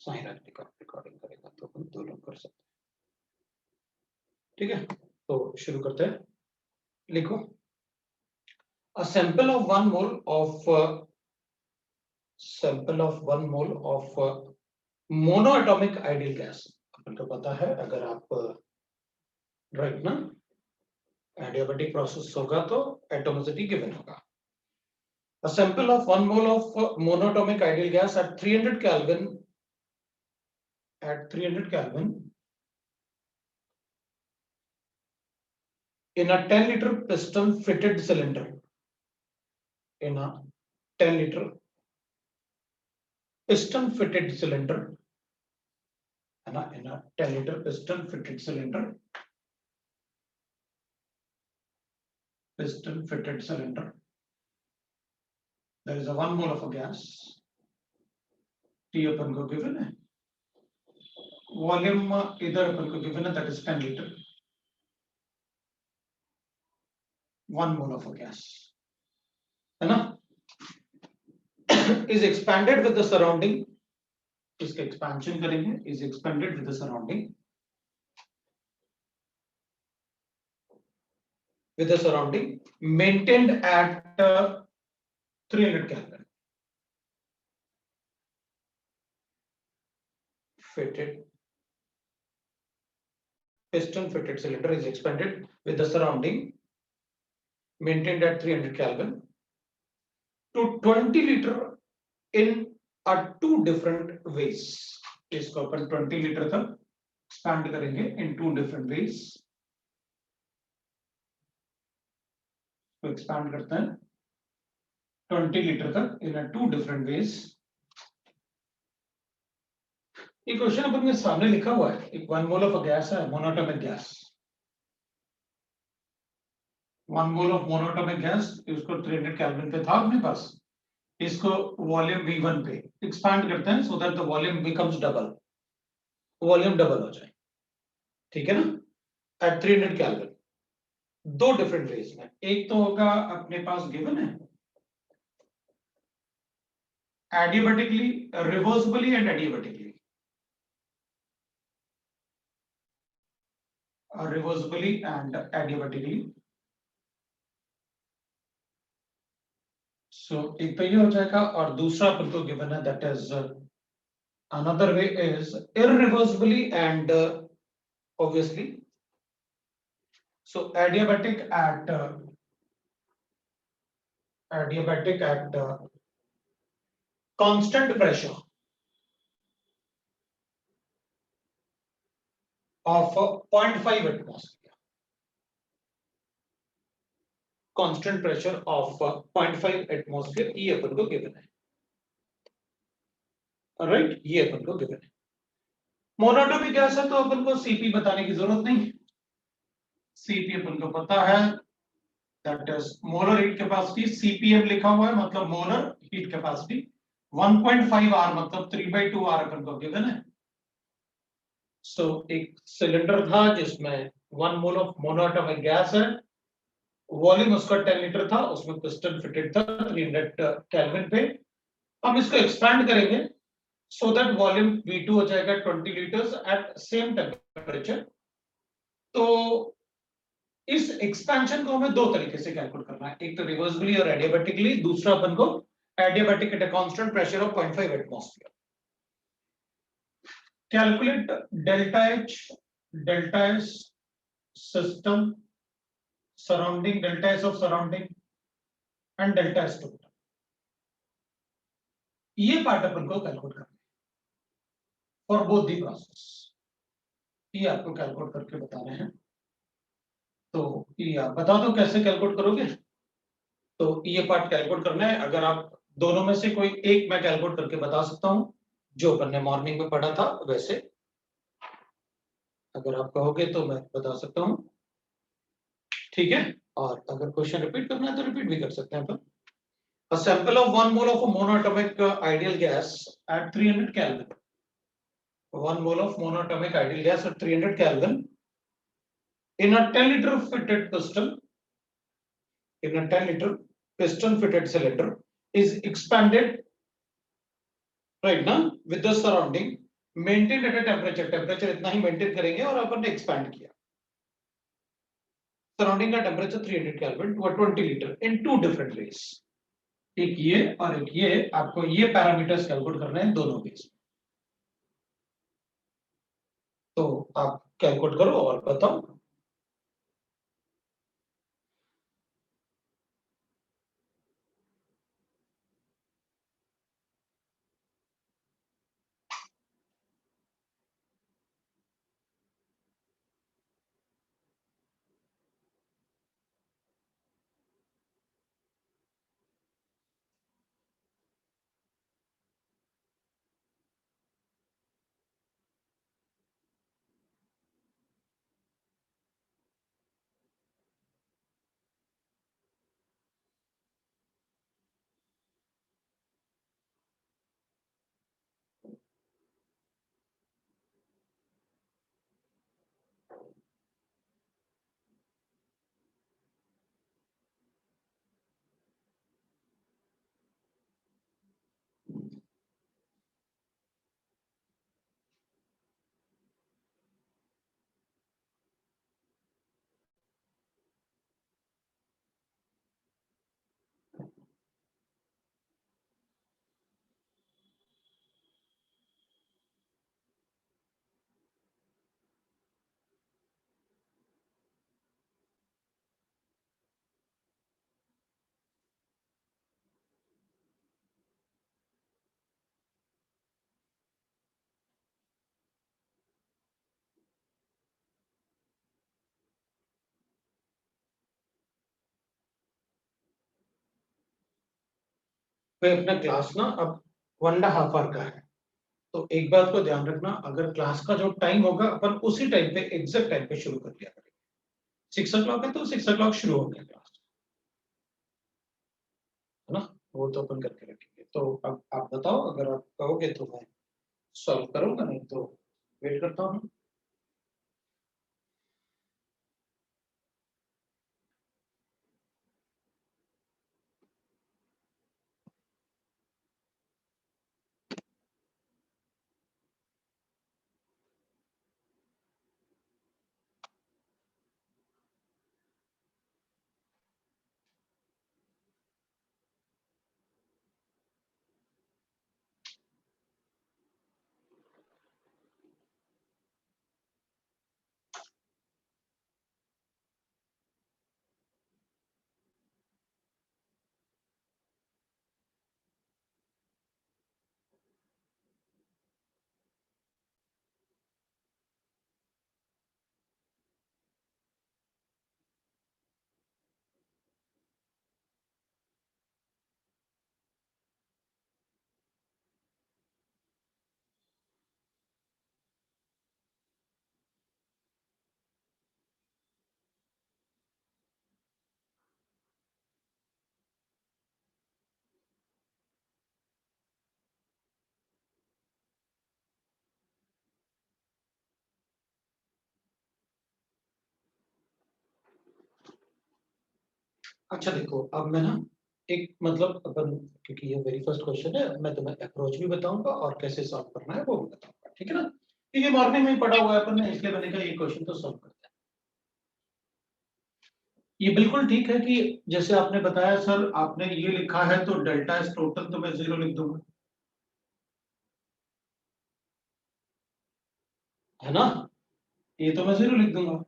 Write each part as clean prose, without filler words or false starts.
Sign रखने का recording करेगा तो हम 2 लोग कर सकते हैं। ठीक है, तो शुरू करते हैं। लिखो a sample of 1 mole of monoatomic ideal gas। अपन को पता है अगर आप राइट ना एडियाबैटिक प्रोसेस होगा तो एटोमिसिटी गिवन होगा। A sample of 1 mole of monatomic ideal gas at 300 Kelvin in a 10-liter piston fitted cylinder. In a 10-liter piston fitted cylinder. In a 10-liter piston fitted cylinder. Piston fitted cylinder. There is a 1 mole of a gas. T अपन को given है. Volume इधर अपन को given है, that is 10 liter. 1 mole of a gas. है ना? Is expanded with the surrounding. इसका expansion करेंगे. Is expanded with the surrounding. With the surrounding maintained at 300 Kelvin. Fitted piston fitted cylinder is expanded with the surrounding maintained at 300 Kelvin to 20 liter in a 2 different ways. इसको अपन 20 liter तक expand करेंगे in 2 different ways. तो expand करते हैं 20 liter तक in a 2 different ways. ये question अपन के सामने लिखा हुआ है, एक 1 मोल ऑफ गैस है, monatomic gas. 1 mole of monatomic gas, इसको 300 केल्विन पे था अपने पास, इसको वॉल्यूम V1 पे एक्सपैंड करते हैं so that the volume becomes double, volume double हो जाए। ठीक है ना, एट 300 केल्विन। 2 डिफरेंट वेज में, एक तो होगा अपने पास गिवन है adiabatically, reversibly and adiabatically. Reversibly and adiabatically. So एक तो ये हो जाएगा, और दूसरा अपन को गिवन है that is another way is irreversibly and obviously. So adiabatic at constant pressure of 0.5 atmosphere. Constant pressure of 0.5 atmosphere ये अपन को गिवन है, राइट, ये अपन को गिवन है। मोनोटोमिक गैस है तो अपन को सीपी बताने की जरूरत नहीं, सीपी अपन को पता है, that is molar heat capacity. CPM लिखा हुआ है मतलब मोलर हीट कैपेसिटी। 1.5 आर मतलब 3/2 आर अपन को गिवन है। सो एक सिलेंडर था जिसमें 1 मोल ऑफ मोनोटोमिक गैस है, वॉल्यूम उसका 10 लीटर था, उसमें पिस्टन फिटेड था 300 केल्विन पे। हम इसको एक्सपैंड करेंगे सो दैट वॉल्यूम V2 हो जाएगा 20 लीटर्स एट सेम टेम्परेचर। तो इस एक्सपेंशन को हमें 2 तरीके से कैलकुलेट करना है, एक तो रिवर्सिबली और एडियाबैटिकली, दूसरा अपन को adiabatic at a constant pressure of 0.5 atmosphere. Calculate delta H, delta S system surrounding, delta S of surrounding and delta S total. ये पार्ट अपन को कैलकुलेट करना है फॉर बोथ दी प्रोसेस, ये आपको कैलकुलेट करके बताने हैं। तो ये आप बता दो कैसे कैलकुलेट करोगे। तो ये पार्ट कैलकुलेट करना है, अगर आप दोनों में से कोई एक मैं कैलकुलेट करके बता सकता हूं, जो अपन ने मॉर्निंग में पढ़ा था वैसे, अगर आप कहोगे तो मैं बता सकता हूं, ठीक है। और अगर क्वेश्चन रिपीट करना है तो रिपीट भी कर सकते हैं अपन। A sample of 1 mole of a monoatomic ideal gas at 300 Kelvin. 1 mole of monoatomic ideal gas at 300 Kelvin in a 10 liter fitted piston, in a 10 liter piston fitted cylinder is expanded right now with the surrounding maintain at temperature, temperature इतना ही maintain करेंगे और अपन ने expand किया। Surrounding का temperature 300 kelvin to 20 litre in two different ways. एक ये और एक ये, आपको ये पैरामीटर्स कैलकुलेट करने हैं दोनों केस में। तो आप कैलकुलेट करो और बताओ। भाई अपना क्लास ना अब 1.5 आवर का है, तो एक बात को ध्यान रखना, अगर क्लास का जो टाइम होगा अपन उसी टाइम पे एग्जैक्ट टाइम पे शुरू कर दिया करेंगे। 6 o'clock है तो 6 o'clock शुरू हो गया क्लास, है ना? वो तो अपन करके रखेंगे। तो अब आप बताओ, अगर आप कहोगे तो मैं सॉल्व करूंगा, नहीं तो वेट करता हूँ। अच्छा देखो, अब मैं ना एक मतलब अपन, क्योंकि ये वेरी फर्स्ट क्वेश्चन है, मैं तुम्हें अप्रोच भी बताऊंगा और कैसे सॉल्व करना है वो भी बताऊंगा, ठीक है ना? क्योंकि मॉर्निंग में ही पढ़ा हुआ है अपन ने, इसलिए मैंने कहा ये क्वेश्चन तो सॉल्व करते हैं। ये बिल्कुल ठीक है कि जैसे आपने बताया सर, आपने ये लिखा है तो डेल्टा एस टोटल तो मैं 0 लिख दूंगा, है ना? ये तो मैं 0 लिख दूंगा।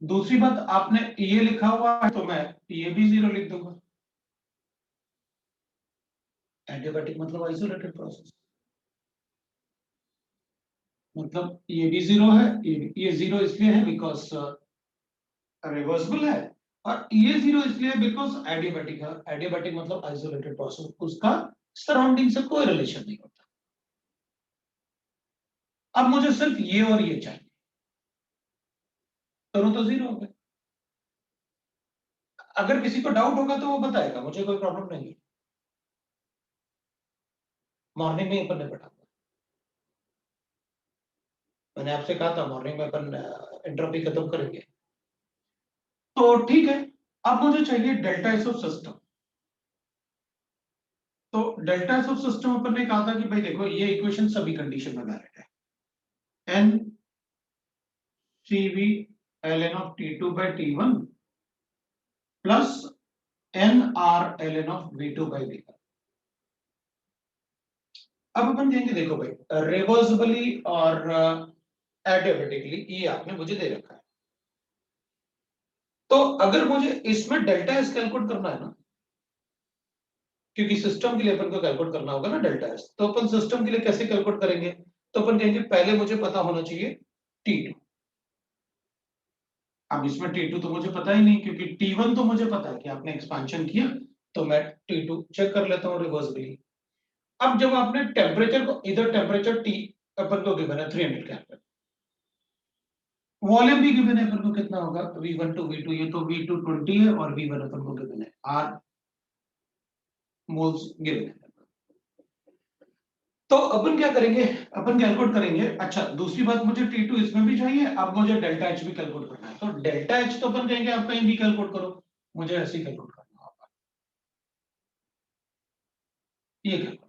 दूसरी बात, आपने ये लिखा हुआ है तो मैं ये भी 0 लिख दूंगा। एडियाबैटिक मतलब आइसोलेटेड प्रोसेस, मतलब ये भी 0 है, ये 0 इसलिए है बिकॉज रिवर्सिबल है, और ये 0 इसलिए बिकॉज एडियाबैटिक है। एडियाबैटिक मतलब आइसोलेटेड प्रोसेस, उसका सराउंडिंग से कोई रिलेशन नहीं होता। अब मुझे सिर्फ ये और ये चाहिए, करूं तो 0 हो गए। अगर किसी को डाउट होगा तो वो बताएगा, मुझे कोई प्रॉब्लम नहीं है। मॉर्निंग में अपन ने पढ़ा, मैंने आपसे कहा था मॉर्निंग में अपन एंट्रोपी खत्म करेंगे। तो ठीक है, अब मुझे चाहिए डेल्टा एस ऑफ सिस्टम। तो डेल्टा एस ऑफ सिस्टम अपन ने कहा था कि भाई देखो ये इक्वेशन सभी कंडीशन में वैलिड है, n CV ln of T2 by T1 plus n R ln of V2 by V1। अब अपन कहेंगे देखो भाई रिवर्सिबली और एडियाबेटिकली ये आपने मुझे दे रखा है, तो अगर मुझे इसमें डेल्टा एस कैलकुलेट करना है ना, क्योंकि सिस्टम के लिए अपन को कैलकुलेट करना होगा ना डेल्टा एस, तो अपन सिस्टम के लिए कैसे कैलकुलेट करेंगे, तो अपन कहेंगे पहले मुझे पता होना चाहिए T2। अब इसमें T2 तो मुझे पता ही नहीं, क्योंकि T1 तो मुझे पता है कि आपने एक्सपेंशन किया, तो मैं T2 चेक कर लेता हूं रिवर्सिबली। अब जब आपने टेम्परेचर को, इधर टेम्परेचर T अपन को गिवन है 300 केल्विन, वॉल्यूम भी गिवन है अपन को कितना होगा V1 टू V2, ये तो V2 20 है और V1 अपन को गिवन है R मोल्स गिवन है। तो अपन क्या करेंगे, अपन कैलकुलेट करेंगे। अच्छा दूसरी बात, मुझे T2 इसमें भी चाहिए, अब मुझे डेल्टा H भी कैलकुलेट करना है, तो डेल्टा H तो अपन कहेंगे आप कहीं भी कैलकुलेट करो, मुझे ऐसे ही कैलकुलेट करना होगा, ये calculate,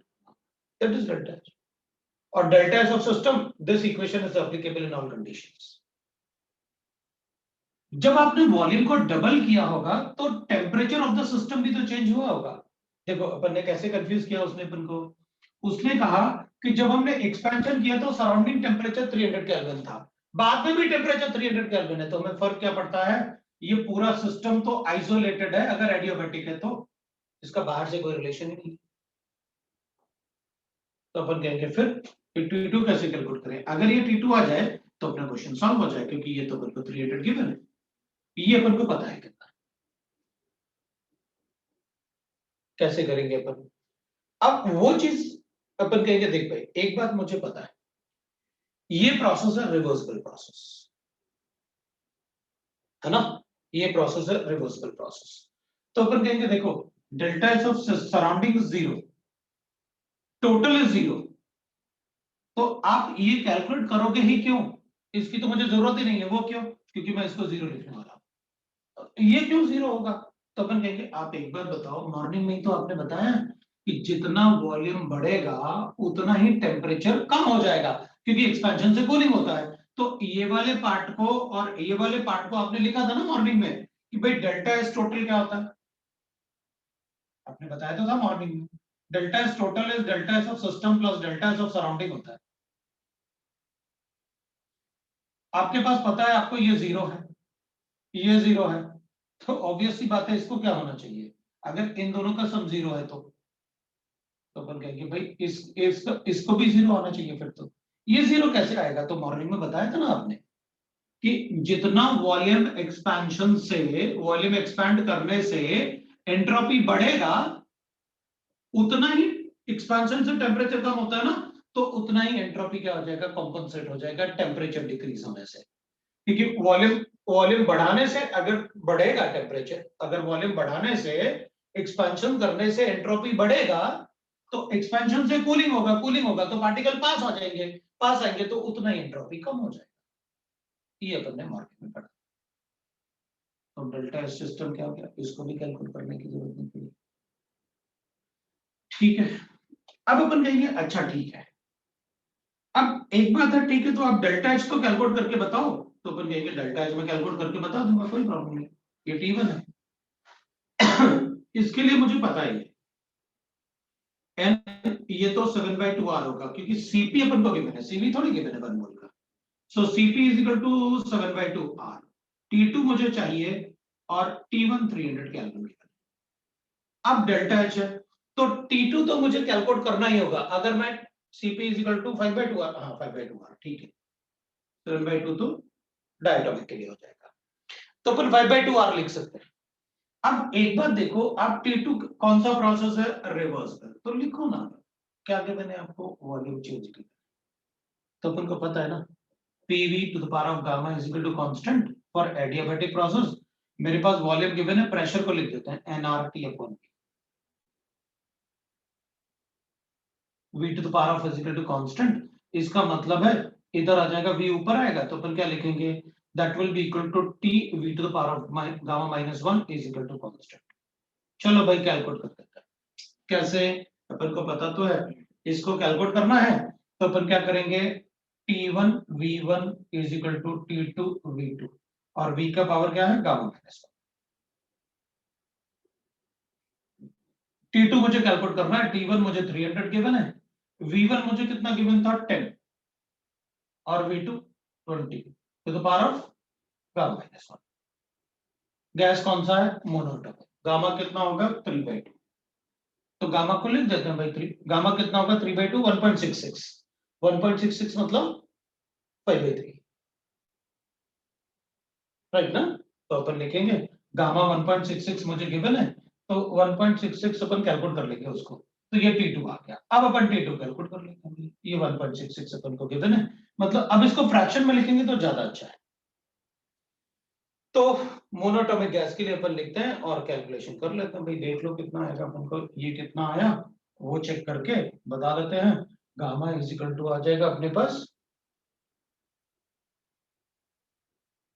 that is delta H। और delta H of system, this equation is applicable in all conditions. जब आपने वॉल्यूम को डबल किया होगा तो टेम्परेचर ऑफ द सिस्टम भी तो चेंज हुआ होगा। देखो अपन ने कैसे कंफ्यूज किया उसने अपन को, उसने कहा कि जब हमने एक्सपेंशन किया तो सराउंडिंग टेम्परेचर 300 केल्विन था, बाद में भी टेम्परेचर 300 केल्विन है, तो हमें फर्क क्या पड़ता है, ये पूरा सिस्टम तो आइसोलेटेड है, अगर एडियाबैटिक है तो इसका बाहर से कोई रिलेशन ही नहीं। तो अपन कहेंगे फिर T2 कैसे कैलकुलेट करें, अगर ये T2 आ जाए तो अपना क्वेश्चन सॉल्व हो जाए, क्योंकि ये तो अपन को 300 गिवन है, ये अपन को पता है कितना। कैसे करेंगे अपन, अब वो चीज अपन कहेंगे देख भाई एक बात मुझे पता है, ये प्रोसेस है रिवर्सिबल प्रोसेस, है ना, ये प्रोसेस है रिवर्सिबल प्रोसेस। तो अपन कहेंगे देखो delta S of surrounding is 0, total is 0, तो आप ये कैलकुलेट करोगे ही क्यों, इसकी तो मुझे जरूरत ही नहीं है, वो क्यों, क्योंकि मैं इसको 0 लिखने वाला हूं, ये क्यों 0 होगा। तो अपन कहेंगे आप एक बार बताओ, मॉर्निंग में तो आपने बताया कि जितना वॉल्यूम बढ़ेगा उतना ही टेम्परेचर कम हो जाएगा, क्योंकि एक्सपेंशन से कूलिंग होता है। तो ये वाले पार्ट को और ये वाले पार्ट को आपने लिखा था ना मॉर्निंग में कि भाई डेल्टा एस टोटल क्या होता है, आपने बताया तो था मॉर्निंग में, delta S total is delta S of system plus delta S of surrounding होता है। आपके पास पता है आपको ये 0 है, ये 0 है, तो ऑब्वियस सी बात है इसको क्या होना चाहिए, अगर इन दोनों का सम 0 है तो अपन कहेंगे भाई इसको भी 0 आना चाहिए, फिर तो ये 0 कैसे आएगा, तो मॉर्निंग में बताया था ना आपने कि जितना वॉल्यूम एक्सपेंशन से, वॉल्यूम एक्सपैंड करने से एंट्रोपी बढ़ेगा, उतना ही एक्सपेंशन से टेम्परेचर कम होता है ना, तो उतना ही एंट्रोपी क्या हो जाएगा, कॉम्पनसेट हो जाएगा टेम्परेचर डिक्रीज होने से। क्योंकि वॉल्यूम वॉल्यूम बढ़ाने से अगर बढ़ेगा टेम्परेचर, अगर वॉल्यूम बढ़ाने से एक्सपेंशन करने से एंट्रोपी बढ़ेगा, तो एक्सपेंशन से कूलिंग होगा तो पार्टिकल पास आ जाएंगे, पास आएंगे तो उतना ही एंट्रोपी कम हो जाएगा, ये अपन ने मार्केट में पढ़ा। तो डेल्टा एस सिस्टम क्या हो गया, इसको भी कैलकुलेट करने की जरूरत नहीं पड़ी, ठीक है। अब अपन कहेंगे अच्छा ठीक है, अब एक बात है, ठीक है, तो आप डेल्टा एच तो कैलकुलेट करके बताओ, तो अपन कहेंगे डेल्टा एच में कैलकुलेट करके बता दूंगा, कोई प्रॉब्लम नहीं, ये T1 है। इसके लिए मुझे पता है एन, ये तो 7/2 R होगा, क्योंकि सीपी अपन को गिवन है, सीवी थोड़ी गिवन है 1 मोल का, so CP is equal to 7/2 R। T2 मुझे चाहिए और T1 300 केल्विन गिवन है। अब डेल्टा एच है तो T2 तो मुझे कैलकुलेट करना ही होगा, अगर मैं CP is equal to 5/2R, हाँ 5/2R ठीक है, 7/2 तो डायटोमिक के लिए हो जाएगा, तो अपन 5/2R लिख सकते हैं। अब एक बात देखो, आप T2 कौन सा प्रोसेस है, रिवर्सिबल, तो लिखो ना, क्या गिवन है आपको, वॉल्यूम चेंज की, तो अपन को पता है ना PV to the power of gamma is equal to constant for adiabatic process. मेरे पास वॉल्यूम गिवन है, प्रेशर को लिख देते हैं nRT upon V to the power of is equal to constant, इसका मतलब है इधर आ जाएगा V ऊपर आएगा, तो अपन क्या लिखेंगे, that will be equal to T V to the power of gamma -1 is equal to constant. चलो भाई कैलकुलेट करते हैं कैसे, अपन को पता तो है, इसको कैलकुलेट करना है तो अपन क्या करेंगे, T1 V1 is equal to T2 V2 और V का पावर क्या है गामा माइनस T2 मुझे कैलकुलेट करना है, T1 मुझे 300 गिवन है, V1 मुझे कितना गिवन था 10 और V2 20 to the power of gamma minus 1। Gas कौन सा है, मोनोटॉपिक, गामा कितना होगा 3/2, तो गामा को लिख देते हैं भाई 3, गामा कितना होगा 3/2 1.66, 1.66 मतलब 5/3, राइट ना। तो अपन लिखेंगे गामा 1.66 मुझे गिवन है, तो 1.66 अपन कैलकुलेट कर लेंगे उसको, तो ये T2 आ गया। अब अपन T2 कैलकुलेट कर लेंगे, ये 1.66 अपन को गिवन है, मतलब अब इसको फ्रैक्शन में लिखेंगे तो ज्यादा अच्छा है। तो मोनोटॉमिक गैस के लिए अपन लिखते हैं और कैलकुलेशन कर लेते हैं भाई, देख लो कितना आएगा अपन को, ये कितना आया वो चेक करके बता देते हैं। गामा इज इक्वल टू आ जाएगा अपने पास,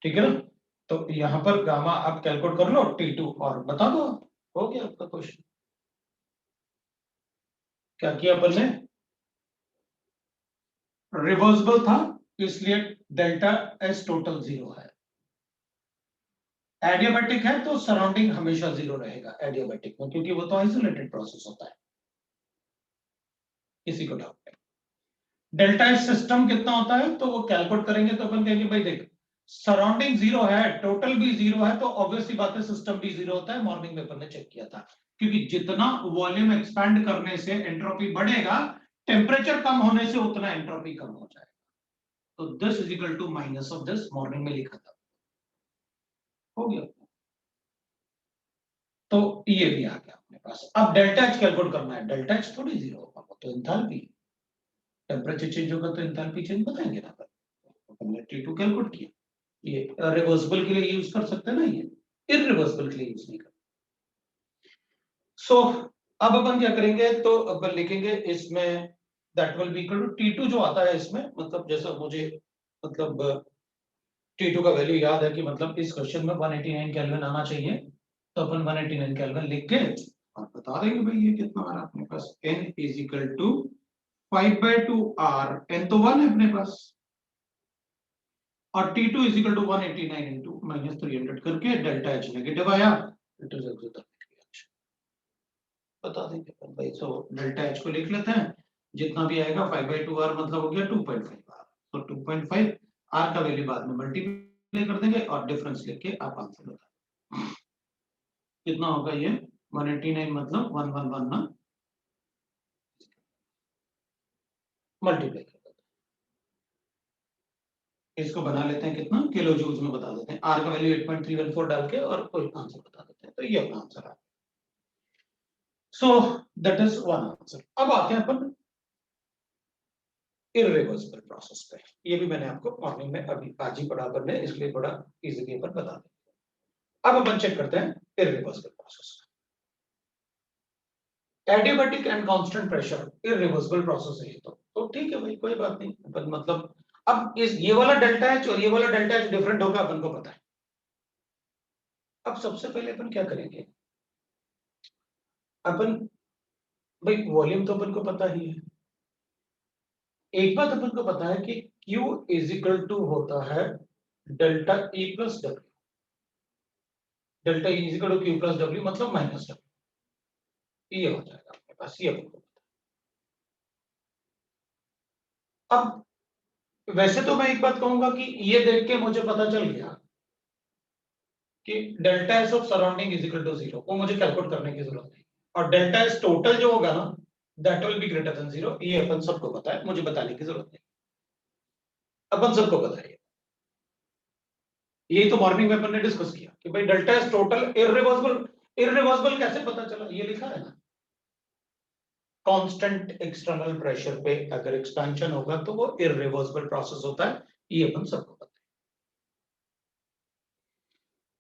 ठीक है ना। तो यहां पर गामा आप कैलकुलेट कर लो T2 और बता दो, हो गया आपका क्वेश्चन। क्या किया अपन ने, रिवर्सिबल था इसलिए डेल्टा एस टोटल 0 है, एडियाबैटिक है तो सराउंडिंग हमेशा 0 रहेगा एडियाबैटिक में, क्योंकि वो तो आइसोलेटेड प्रोसेस होता है। किसी को डाउट नहीं, डेल्टा एस सिस्टम कितना होता है तो वो कैलकुलेट करेंगे तो अपन कहेंगे भाई देख, सराउंडिंग 0 है, टोटल भी 0 है, तो ऑब्वियसली बात है सिस्टम भी 0 होता है। मॉर्निंग में अपन ने चेक किया था, क्योंकि जितना वॉल्यूम एक्सपैंड करने से एंट्रोपी बढ़ेगा, टेम्परेचर कम होने से उतना एंट्रोपी कम हो जाएगा। तो this is equal to minus of this, morning में लिखा था, हो गया। तो ये भी आ गया अपने पास। अब डेल्टा एच कैलकुलेट करना है, डेल्टा एच थोड़ी 0 होगा, तो एंथैल्पी, टेम्परेचर चेंज होगा तो एंथैल्पी चेंज बताएंगे ना, हमने T2 कैलकुलेट किया। ये रिवर्सिबल के लिए यूज कर सकते हैं ना, ये इररिवर्सिबल के लिए यूज नहीं कर। सो अब अपन क्या करेंगे, तो अपन लिखेंगे इसमें that will be equal to T2 जो आता है इसमें, मतलब जैसा मुझे मतलब T2 का वैल्यू याद है कि मतलब इस क्वेश्चन में 189 केल्विन आना चाहिए, तो अपन 189 केल्विन लिख के और बता देंगे भाई ये कितना आ रहा है अपने पास, n is equal to 5/2 r, n तो 1 है अपने पास, और T2 is equal to 189 into -300 करके डेल्टा H नेगेटिव आया, इट इज एक्सोथर्मिक रिएक्शन, बता देंगे अपन भाई। सो डेल्टा H को लिख लेते हैं, जितना भी आएगा 5/2 r मतलब हो गया 2.5 r, तो 2.5 r का वैल्यू बाद में मल्टीप्लाई कर देंगे और डिफरेंस लेके आप आंसर बता, कितना होगा ये 189 मतलब 111 ना, मल्टीप्लाई कर देते हैं, इसको बना लेते हैं कितना किलो जूल्स में बता देते हैं, r का वैल्यू 8.314 डाल के और कोई आंसर बता देते हैं, तो ये अपना आंसर है। सो दैट इज वन आंसर। अब आते हैं अपन इररिवर्सिबल प्रोसेस पे, ये भी मैंने आपको मॉर्निंग में अभी आज ही पढ़ा करने, इसलिए थोड़ा इजीली अपन बता दें। अब अपन चेक करते हैं irreversible process, adiabatic and constant pressure irreversible process है ये, तो ठीक है भाई कोई बात नहीं, अपन मतलब अब इस ये वाला डेल्टा एच और ये वाला डेल्टा एच डिफरेंट होगा अपन को पता है। अब सबसे पहले अपन क्या करेंगे, अपन भाई वॉल्यूम तो अपन को पता ही है, एक बात अपन को पता है कि Q इज इक्वल टू होता है delta E plus W, delta E is equal to Q plus W मतलब माइनस डब्ल्यू, ये हो जाएगा अपने पास, ये अपन को पता। अब वैसे तो मैं एक बात कहूंगा कि ये देख के मुझे पता चल गया कि delta S of surrounding is equal to 0, वो मुझे कैलकुलेट करने की जरूरत नहीं, और डेल्टा एस टोटल जो होगा ना that will be greater than 0, ये अपन सबको पता है, मुझे बताने की जरूरत नहीं, अपन सबको पता है। यही तो मॉर्निंग में अपन ने डिस्कस किया कि भाई delta S total irreversible, irreversible कैसे पता चला, ये लिखा है ना, कांस्टेंट एक्सटर्नल प्रेशर पे अगर एक्सपेंशन होगा तो वो इररिवर्सिबल प्रोसेस होता है, ये अपन सबको पता है।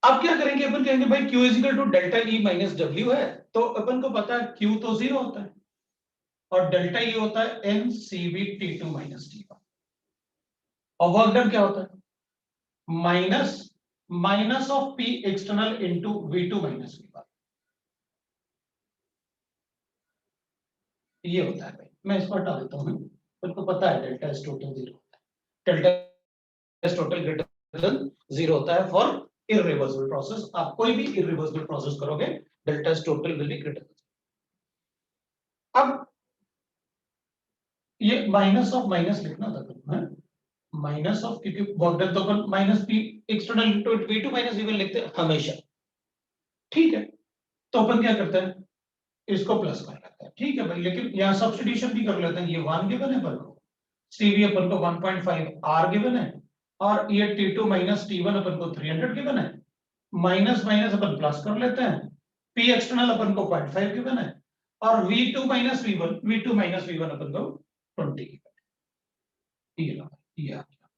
अब क्या करेंगे, अपन कहेंगे भाई Q is equal to delta E minus W है, तो अपन को पता है Q तो 0 होता है और डेल्टा E होता है n CV T2 minus T1, और वर्क डन क्या होता है minus minus of P external into V2 minus V1, ये होता है भाई, मैं इसको हटा देता हूँ, उनको पता है डेल्टा एस टोटल 0 होता है, delta S total greater than 0 होता है फॉर इररिवर्सिबल प्रोसेस। आप कोई भी इररिवर्सिबल प्रोसेस करोगे delta S total will be greater. अब ये माइनस ऑफ माइनस लिखना था तुम, है माइनस ऑफ, क्योंकि वर्क डन तो अपन minus P external into v2 minus v1 लिखते हैं हमेशा, ठीक है। तो अपन क्या करते हैं, इसको प्लस कर लेते हैं, ठीक है भाई, लेकिन यहाँ सब्स्टिट्यूशन भी कर लेते हैं। ये 1 गिवन है अपन को, CV अपन को 1.5 R गिवन है, और ये T2 माइनस T1 अपन को 300 गिवन है, माइनस माइनस अपन प्लस कर लेते हैं, P एक्सटर्नल अपन को 0.5 गिवन है, और V2 minus V1, V2 minus V1 अपन को 20 गिवन है। ये आ गया।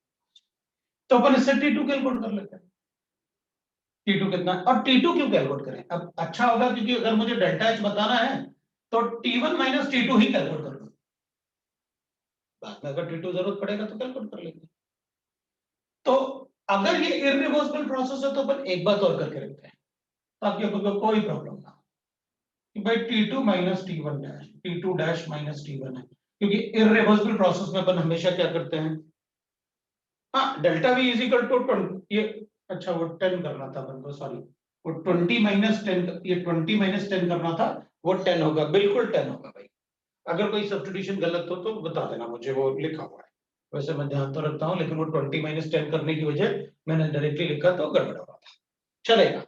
तो अपन इससे T2 कैलकुलेट कर लेते हैं। T2 कितना है, और T2 क्यों कैलकुलेट करें, अब अच्छा होगा क्योंकि अगर मुझे डेल्टा H बताना है तो T1 माइनस T2 ही कैलकुलेट कर लो, बाद में अगर T2 जरूरत पड़ेगा तो कैलकुलेट कर लेंगे। तो अगर ये इररिवर्सिबल प्रोसेस है तो अपन एक बात और करके रखते हैं ताकि अपन को कोई प्रॉब्लम ना हो कि भाई T2 minus T1 dash, T2 dash minus T1 है, क्योंकि इररिवर्सिबल प्रोसेस में अपन हमेशा क्या करते हैं, हाँ delta V is equal to 20, ये अच्छा वो 10 करना था अपन को, सॉरी वो 20 माइनस 10, ये 20 माइनस 10 करना था, वो 10 होगा, बिल्कुल 10 होगा भाई। अगर कोई सब्स्टिट्यूशन गलत हो तो बता देना मुझे, वो लिखा हुआ है, वैसे मैं ध्यान तो रखता हूँ, लेकिन वो 20 माइनस 10 करने की वजह मैंने डायरेक्टली लिखा तो गड़बड़ हो रहा था, चलेगा।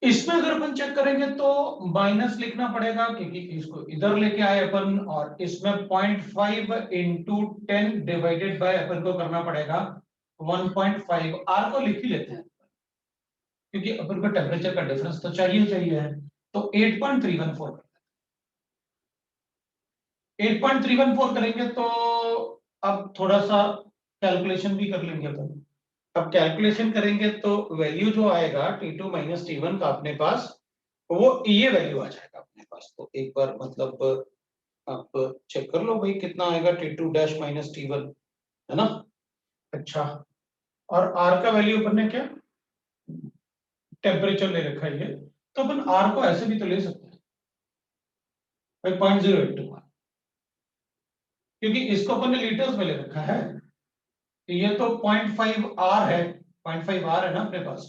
इसमें अगर अपन चेक करेंगे तो माइनस लिखना पड़ेगा क्योंकि इसको इधर लेके आए अपन, और इसमें 0.5 इंटू 10 डिवाइडेड बाय अपन को करना पड़ेगा 1.5, आर को लिख ही लेते हैं क्योंकि अपन को टेम्परेचर का डिफरेंस तो चाहिए है, तो 8.314 8.314 करेंगे तो अब थोड़ा सा कैलकुलेशन भी कर लेंगे अपन। अब कैलकुलेशन करेंगे तो वैल्यू जो आएगा T2 माइनस T1 का अपने पास, वो ये वैल्यू आ जाएगा अपने पास। तो एक बार मतलब आप चेक कर लो भाई कितना आएगा T2 डैश माइनस T1, है ना। अच्छा, और R का वैल्यू अपन ने क्या टेम्परेचर ले रखा है, ये तो अपन R को ऐसे भी तो ले सकते हैं भाई 0.081, क्योंकि इसको अपन ने लीटर्स में ले रखा है, तो ये तो 0.5 R है, 0.5 R है ना अपने पास,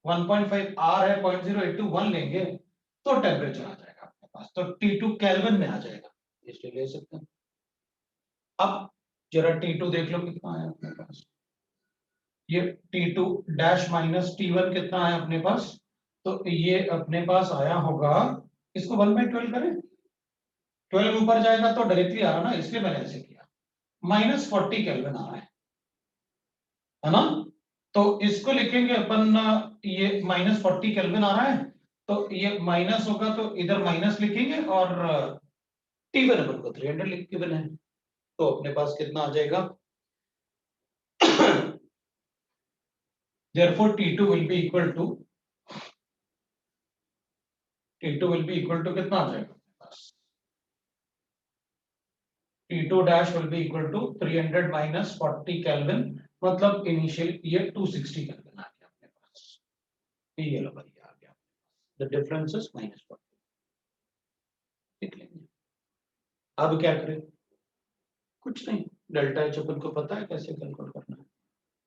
1.5 R है, 0.0821 लेंगे तो टेम्परेचर आ जाएगा अपने पास, तो T2 केल्विन में आ जाएगा, इसलिए ले सकते हैं। अब जरा T2 देख लो कितना है अपने पास, ये T2 डैश माइनस T1 कितना है अपने पास, तो ये अपने पास आया होगा, इसको 1/12 करें, 12 ऊपर जाएगा तो डायरेक्टली आ रहा ना, इसलिए मैंने ऐसे किया, -40 केल्विन आ रहा है ना। तो इसको लिखेंगे अपन, ये -40 केल्विन आ रहा है, तो ये माइनस होगा तो इधर माइनस लिखेंगे, और T1 अपन को 300 लिख के बना है, तो अपने पास कितना आ जाएगा therefore T2 will be equal to कितना आ जाएगा अपने पास, T2 dash will be equal to 300 minus 40 Kelvin, मतलब इनिशियल ये 260 केल्विन आ गया अपने पास, ये लो भाई आ गया, the difference is -40, लिख लेंगे। अब क्या करें, कुछ नहीं, डेल्टा एच अपन को पता है कैसे कैलकुलेट करना है,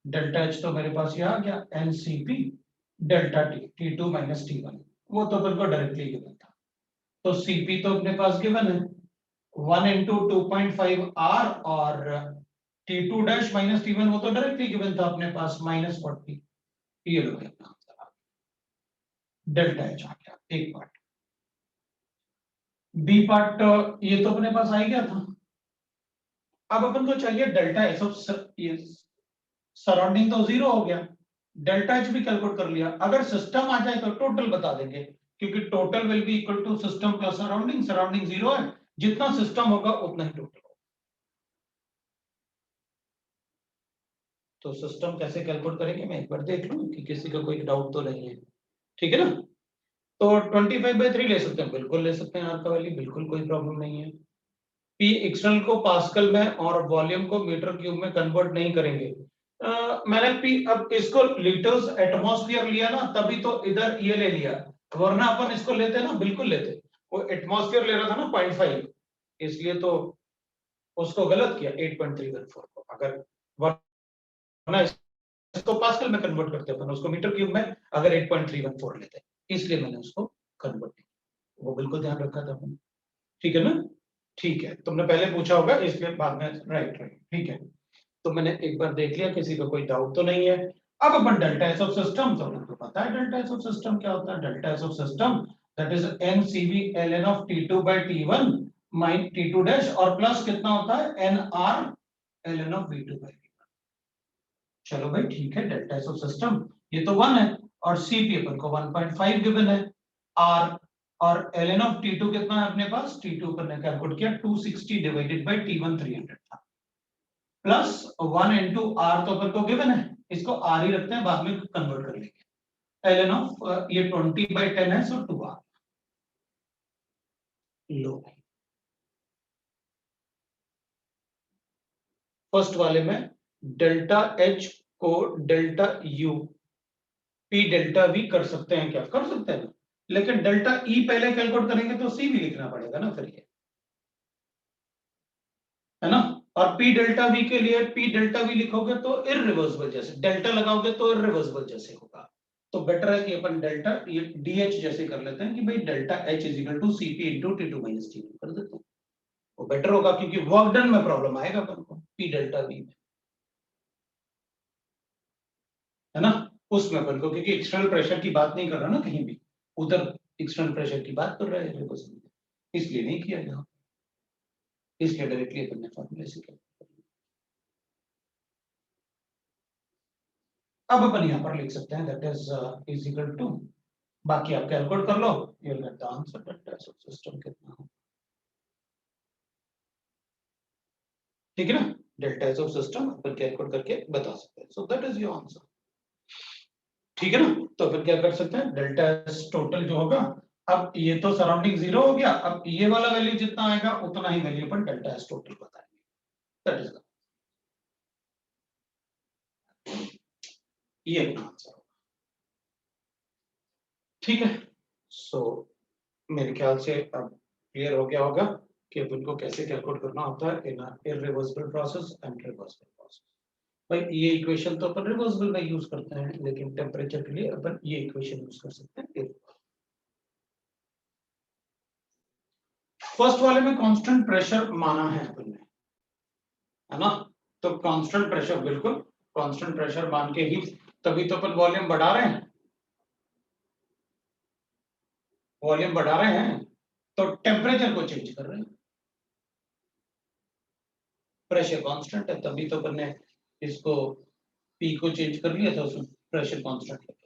डेल्टा एच तो मेरे पास ये आ गया NCP delta T, T2 minus T1, वो तो अपन को डायरेक्टली गिवन था, तो सीपी तो अपने पास गिवन है 1 इंटू 2.5 R, और T2 डैश माइनस T1 वो तो डायरेक्टली गिवन था अपने पास -40, ये लो अपना आंसर आ गया, डेल्टा एच आ गया एक पार्ट। बी पार्ट ये तो अपने पास आ ही गया था, अब अपन को चाहिए डेल्टा एच, ये सराउंडिंग तो 0 हो गया, डेल्टा एच भी कैलकुलेट कर लिया, अगर सिस्टम आ जाए तो टोटल बता देंगे, क्योंकि total will be equal to system plus surrounding, surrounding 0 है, जितना सिस्टम होगा उतना ही टोटल होगा। तो सिस्टम कैसे कैलकुलेट करेंगे मैं एक बार देख लूं कि किसी का कोई डाउट तो नहीं है, ठीक है ना। तो 25/3 ले सकते हैं, बिल्कुल ले सकते हैं, आर का वैल्यू बिल्कुल कोई प्रॉब्लम नहीं है। पी एक्सटर्नल को पास्कल में और वॉल्यूम को मीटर क्यूब में कन्वर्ट नहीं करेंगे, मैंने पी अब इसको लीटर्स एटमॉस्फेयर लिया ना, तभी तो इधर ये ले लिया, वरना अपन इसको लेते ना बिल्कुल लेते, वो एटमॉस्फेयर ले रहा था ना 0.5, इसलिए तो उसको गलत किया 8.314 को। अगर वरना इसको पास्कल में कन्वर्ट करते अपन, उसको मीटर क्यूब में अगर 8.314 लेते, इसलिए मैंने उसको कन्वर्ट किया। वो बिल्कुल ध्यान रखा था मैंने, ठीक है ना? ठीक है, तुमने पहले पूछा होगा इसलिए बाद में, राइट राइट, ठीक है। तो मैंने एक बार देख लिया, किसी को कोई डाउट तो नहीं है। अब अपन डेल्टा एस ऑफ सिस्टम, तो आपको पता है डेल्टा एस ऑफ सिस्टम क्या होता है। Delta S of system that is n cv ln of t2 by t1 minus t2 dash और प्लस कितना होता है nr ln of v2 by v1। चलो भाई ठीक है, डेल्टा एस ऑफ सिस्टम ये तो 1 है और cp अपन को 1.5 गिवन है, r और ln of t2 कितना है अपने पास, t2 पर ने कैलकुलेट किया 260 डिवाइडेड बाय t1 300 था, प्लस 1 इंटू आर तो अपन को गिवन है, इसको आर ही रखते हैं, बाद में कन्वर्ट कर लेंगे। ln ऑफ ये 20/10 है, सो 2r। लो फर्स्ट वाले में डेल्टा एच को delta U P delta we कर सकते हैं क्या, कर सकते हैं, लेकिन डेल्टा ई पहले कैलकुलेट करेंगे तो सी भी लिखना पड़ेगा ना फिर, ये है ना। और पी डेल्टा वी के लिए पी डेल्टा वी लिखोगे तो इररिवर्सिबल, जैसे डेल्टा लगाओगे तो इररिवर्सिबल जैसे होगा, तो बेटर है कि अपन डेल्टा ये डीएच जैसे कर लेते हैं कि भाई delta H is equal to CP into T two minus T one कर देते हैं, वो बेटर होगा, क्योंकि वर्क डन में प्रॉब्लम आएगा अपन को पी डेल्टा वी में, है ना। उसमें अपन को, क्योंकि एक्सटर्नल प्रेशर की बात नहीं कर रहा ना कहीं भी, उधर एक्सटर्नल प्रेशर की बात कर रहा है, इसलिए नहीं किया गया, इसलिए डायरेक्टली अपन ने फॉर्मूले से किया। अब अपन यहां पर लिख सकते हैं दैट इज इक्वल टू, बाकी आप कैलकुलेट कर लो, you will get the answer, delta S of system कितना हो, ठीक है ना। डेल्टा एस ऑफ सिस्टम अपन कैलकुलेट करके बता सकते हैं, so that is your answer, ठीक है ना। तो अपन क्या कर सकते हैं, डेल्टा एस टोटल जो होगा, अब ये तो सराउंडिंग 0 हो गया, अब ये वाला वैल्यू जितना आएगा उतना ही वैल्यू अपन डेल्टा एस टोटल बताएंगे, दैट इज ये अपना आंसर होगा, ठीक है। सो मेरे ख्याल से अब क्लियर हो गया होगा कि अपन को कैसे कैलकुलेट करना होता है in irreversible process and reversible process. भाई ये इक्वेशन तो अपन रिवर्सिबल में यूज करते हैं, लेकिन टेम्परेचर के लिए अपन ये इक्वेशन यूज कर सकते हैं। फर्स्ट वाले में कांस्टेंट प्रेशर माना है अपन ने, है ना, तो कांस्टेंट प्रेशर, बिल्कुल कांस्टेंट प्रेशर मान के ही तभी तो अपन वॉल्यूम बढ़ा रहे हैं, वॉल्यूम बढ़ा रहे हैं तो टेम्परेचर को चेंज कर रहे हैं, प्रेशर कांस्टेंट है तभी तो अपन ने इसको पी को चेंज कर लिया था, उसमें प्रेशर कांस्टेंट है,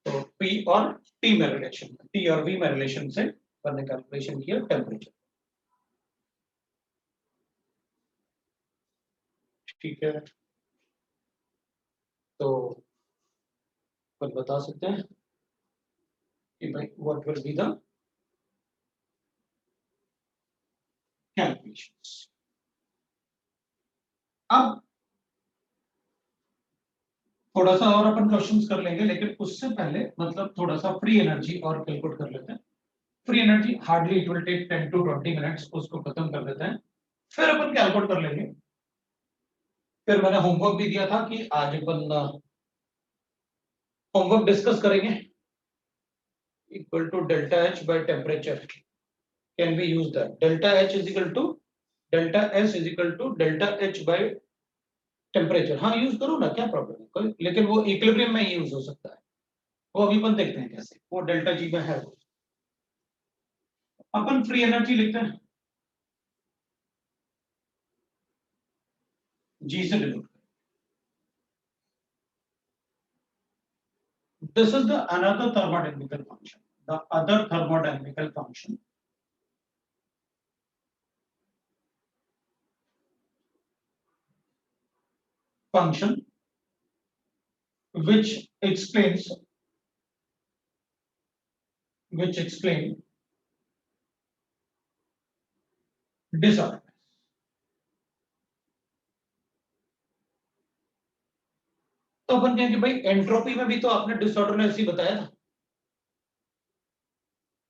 तो पी और टी में रिलेशन, टी और वी में रिलेशन से अपन ने कैलकुलेशन किया टेम्परेचर, ठीक है। तो अपन बता सकते हैं कि भाई what will be the calculations. अब थोड़ा सा और अपन क्वेश्चंस कर लेंगे, लेकिन उससे पहले मतलब थोड़ा सा फ्री एनर्जी और कैलकुलेट कर लेते हैं। Free energy hardly it will take 10 to 20 minutes, उसको खत्म कर देते हैं, फिर अपन कैलकुलेट कर लेंगे। फिर मैंने होमवर्क भी दिया था कि आज अपन होमवर्क डिस्कस करेंगे, equal to delta H by temperature, can be use that, delta H is equal to delta S is equal to delta H by temperature, हाँ यूज करो ना, क्या प्रॉब्लम है कोई, लेकिन वो इक्विलिब्रियम में यूज हो सकता है, वो अभी अपन देखते हैं कैसे, वो डेल्टा जी में है। अपन फ्री एनर्जी लिखते हैं, जी से denote, this is the another thermodynamical function, the other thermodynamical function which explains disorder। तो अपन कहेंगे भाई एंट्रोपी में भी तो आपने डिसऑर्डरनेस ही बताया था,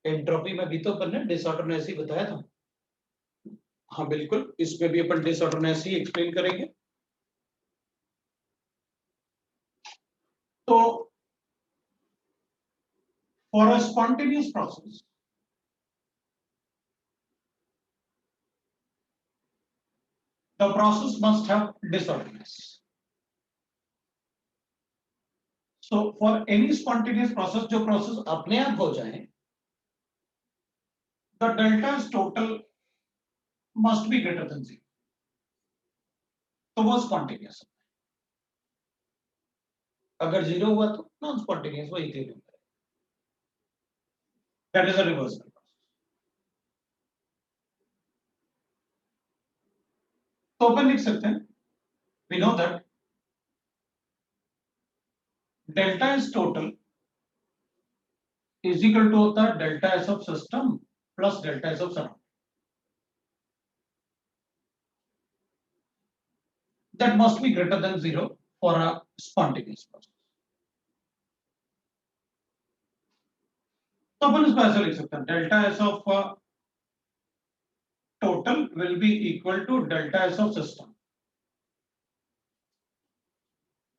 एंट्रोपी में भी तो अपन ने डिसऑर्डरनेस ही बताया था। हाँ बिल्कुल, इसमें भी अपन डिसऑर्डरनेस ही एक्सप्लेन करेंगे। तो for a spontaneous process the process must have disorderness. So for any spontaneous process, जो process अपने आप हो जाए, the delta's total must be greater than 0. तो वो spontaneous है। अगर 0 हुआ तो non spontaneous, वो equilibrium है। That is a reversible process. तो अपन लिख सकते हैं, we know that delta S total is equal to होता है delta S of system plus delta S of surrounding. That must be greater than 0 for a spontaneous process. तो अपन इसको ऐसे लिख सकते हैं, delta S of total will be equal to delta S of system.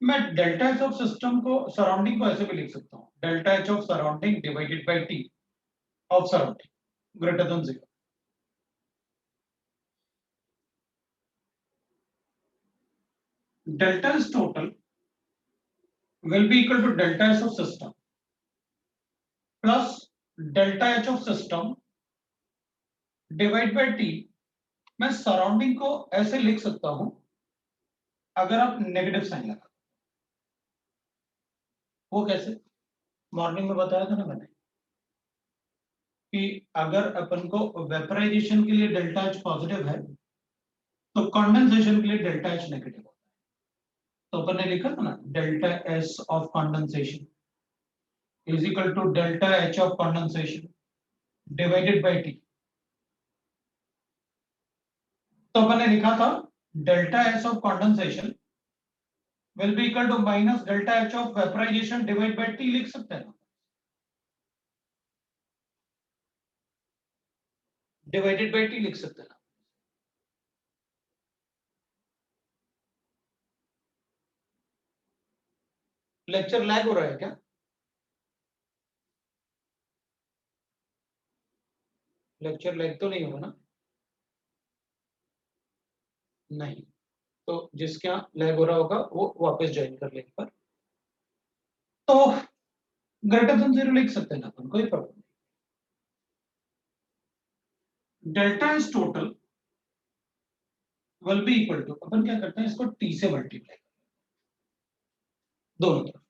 मैं delta S of system को surrounding को ऐसे भी लिख सकता हूँ, delta H of surrounding divided by T of surrounding greater than 0. Delta S total will be equal to delta S of system plus delta H of system divided by T. मैं surrounding को ऐसे लिख सकता हूँ अगर आप negative sign लगा। वो कैसे? मॉर्निंग में बताया था ना मैंने कि अगर अपन को वेपराइजेशन के लिए डेल्टा एच पॉजिटिव है तो कंडेंसेशन के लिए डेल्टा एच नेगेटिव होता है। तो अपन ने लिखा था ना delta S of condensation is equal to delta H of condensation divided by T. तो अपन ने लिखा था delta S of condensation will be equal to minus delta H of vaporization divide by T, लिख सकते हैं डिवाइडेड बाय टी लिख सकते हैं। लेक्चर लैग हो रहा है क्या? लेक्चर लैग तो नहीं होगा ना? नहीं, तो जिसके यहाँ लैग हो रहा होगा वो वापस ज्वाइन कर लेने पर तो ग्रेटर देन 0 लिख सकते हैं अपन, कोई प्रॉब्लम नहीं। Delta is total will be equal to, अपन क्या करते हैं इसको t से मल्टीप्लाई दोनों तरफ।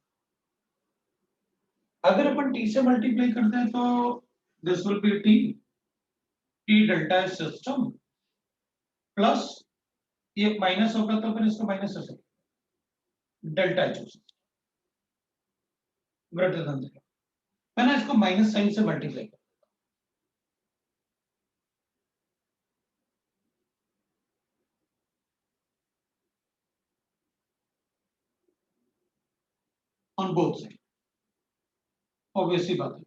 अगर अपन t से मल्टीप्लाई करते हैं तो this will B t delta is system plus ये माइनस होगा तो अपन इसको माइनस से डेल्टा एच ग्रेटर देन 0। मैंने इसको माइनस साइन से मल्टीप्लाई कर, ऑन बोथ साइड, ऑब्वियसली बात है।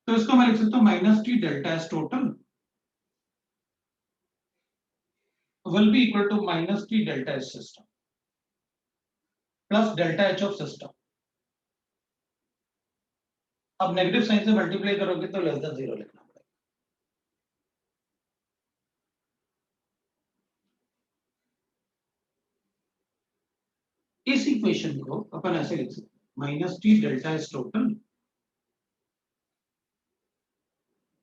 तो इसको मैं लिख सकता हूं minus T delta S total will be equal to minus T delta S system plus delta H of system. अब नेगेटिव साइन से मल्टीप्लाई करोगे तो लेस देन 0 लिखना पड़ेगा। इस इक्वेशन को अपन ऐसे लिख सकते हैं minus T delta S total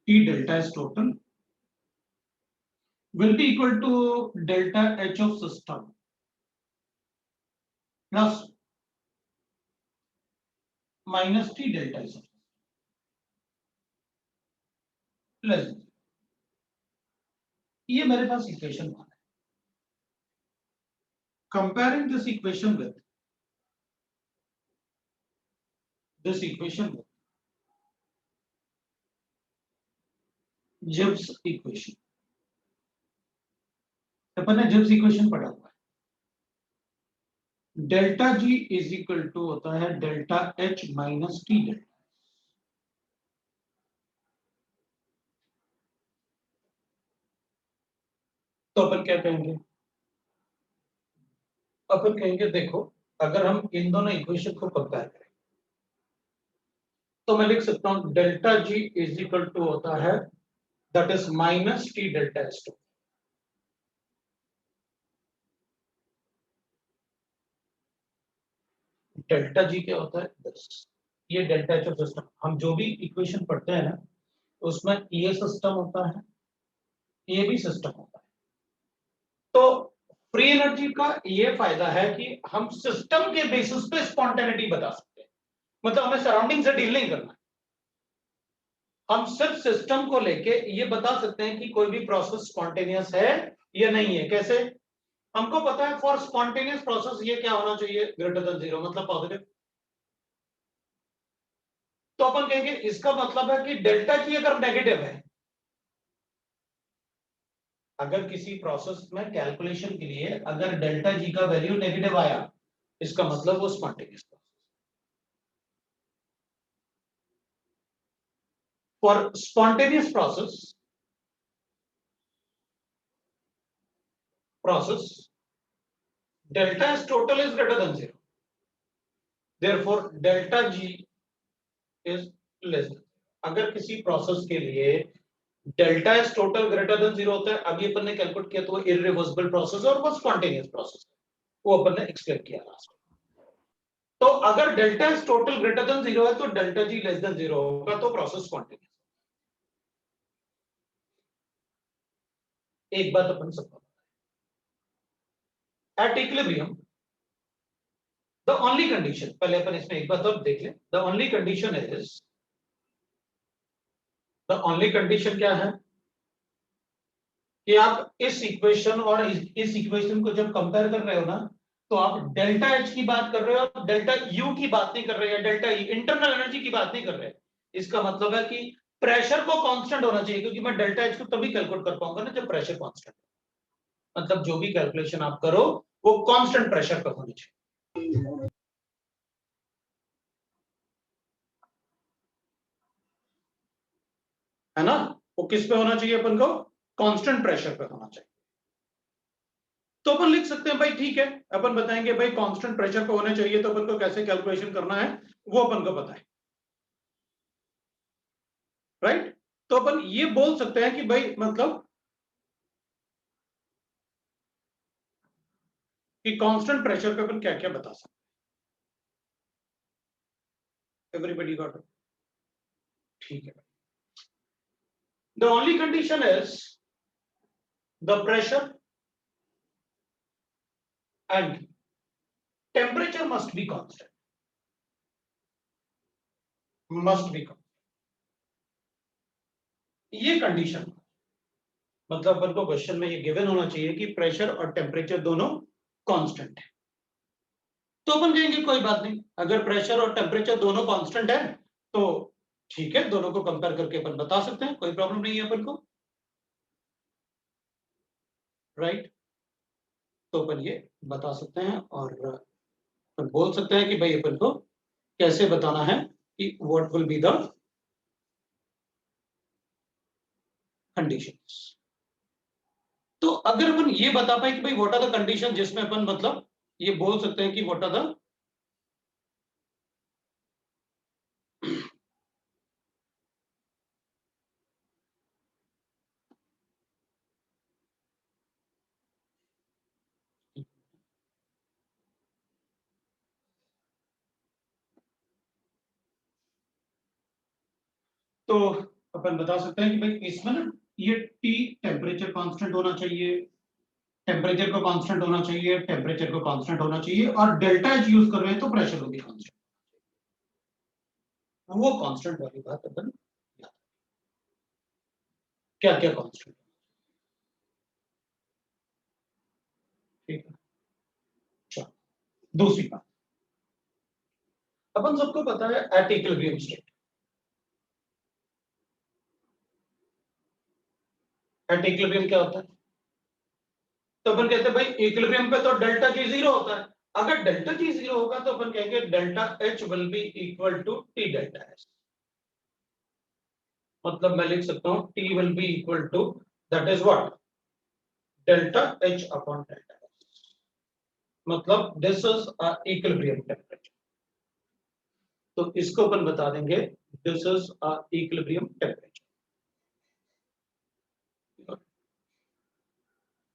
T delta S total will be equal to delta H of system plus minus T delta S of system less than 0. ये मेरे पास इक्वेशन 1 है। Comparing this equation with Gibbs equation, अपन ने Gibs equation पढ़ा हुआ है। Delta G is equal to होता है delta H minus T delta. तो अपन क्या कहेंगे, अपन कहेंगे देखो अगर हम इन दोनों इक्वेशन को कंपेयर करें तो मैं लिख सकता हूं delta G is equal to होता है that is minus T delta S two. Delta G क्या होता है 10, ये डेल्टा एच ऑफ सिस्टम। हम जो भी इक्वेशन पढ़ते हैं ना उसमें ये सिस्टम होता है, ये भी सिस्टम होता है। तो फ्री एनर्जी का ये फायदा है कि हम सिस्टम के बेसिस पे स्पॉन्टेनिटी बता सकते हैं, मतलब हमें सराउंडिंग से डील नहीं करना है, हम सिर्फ सिस्टम को लेके ये बता सकते हैं कि कोई भी प्रोसेस स्पॉन्टेनियस है या नहीं है। कैसे? हमको पता है फॉर स्पॉन्टेनियस प्रोसेस ये क्या होना चाहिए, ग्रेटर देन जीरो, मतलब पॉजिटिव। तो अपन कहेंगे इसका मतलब है कि डेल्टा जी अगर नेगेटिव है, अगर किसी प्रोसेस में कैलकुलेशन के लिए अगर डेल्टा जी का वैल्यू नेगेटिव आया, इसका मतलब वो spontaneous process. For spontaneous process delta S total is greater than zero, therefore delta G is less than। अगर किसी प्रोसेस के लिए delta S total greater than zero होता है, अभी अपन ने कैलकुलेट किया तो वो इरिवर्सिबल प्रोसेस है और वो स्पॉन्टेनियस प्रोसेस है, वो अपन ने एक्सप्लेन किया लास्ट में। तो अगर delta S total greater than zero है तो डेल्टा जी लेस देन जीरो होगा, तो प्रोसेस स्पॉन्टेनियस। एक बात अपन सबको at equilibrium the only condition, पहले अपन इसमें एक बात और देख लें, the only condition is, the only condition क्या है कि आप इस इक्वेशन और इस इक्वेशन को जब कंपेयर कर रहे हो ना तो आप डेल्टा एच की बात कर रहे हो, डेल्टा यू की बात नहीं कर रहे हैं, डेल्टा इंटरनल एनर्जी की बात नहीं कर रहे हैं। इसका मतलब है कि प्रेशर को कांस्टेंट होना चाहिए, क्योंकि मैं डेल्टा एच को तभी कैलकुलेट कर पाऊंगा ना जब प्रेशर कांस्टेंट, मतलब जो भी कैलकुलेशन आप करो वो कांस्टेंट प्रेशर पर होनी चाहिए, है ना। वो किस पे होना चाहिए अपन को, कांस्टेंट प्रेशर पे होना चाहिए। तो अपन लिख सकते हैं भाई ठीक है, अपन बताएंगे भाई कांस्टेंट प्रेशर पे होने चाहिए, तो अपन को कैसे कैलकुलेशन करना है वो अपन को पता है, राइट। तो अपन ये बोल सकते हैं कि भाई मतलब कि कांस्टेंट प्रेशर पे अपन क्या क्या बता सकते हैं। Everybody got it? ठीक है। The only condition is the pressure and temperature must be constant, must be constant, ये कंडीशन, मतलब अपन को क्वेश्चन में ये गिवन होना चाहिए कि प्रेशर और टेम्परेचर दोनों कांस्टेंट है। तो अपन कहेंगे कोई बात नहीं, अगर प्रेशर और टेम्परेचर दोनों कांस्टेंट है तो ठीक है, दोनों को कंपेयर करके अपन बता सकते हैं, कोई प्रॉब्लम नहीं है अपन को, राइट। तो अपन ये बता सकते हैं और अपन बोल सकते हैं कि भाई अपन को कैसे बताना है कि what will be the conditions. तो अगर अपन ये बता पाए कि भाई व्हाट आर द कंडीशन जिसमें अपन मतलब ये बोल सकते हैं कि व्हाट आर द, तो अपन बता सकते हैं कि भाई इसमें ना ये टी टेम्परेचर कांस्टेंट होना चाहिए, टेम्परेचर को कांस्टेंट होना चाहिए, टेम्परेचर को कांस्टेंट होना चाहिए, और डेल्टा एच यूज कर रहे हैं तो प्रेशर को भी कांस्टेंट, वो कांस्टेंट वाली बात अपन क्या क्या कांस्टेंट, ठीक है। चलो दूसरी बात, अपन सबको पता है eight equilibrium state, at equilibrium क्या होता है, तो अपन कहते हैं भाई इक्विलिब्रियम पे तो डेल्टा जी जीरो होता है, अगर डेल्टा जी जीरो होगा तो अपन कहेंगे delta H will be equal to T delta S, मतलब मैं लिख सकता हूं T will be equal to that is what delta H upon delta H, मतलब this is a equilibrium temperature. तो इसको अपन बता देंगे this is a equilibrium temperature,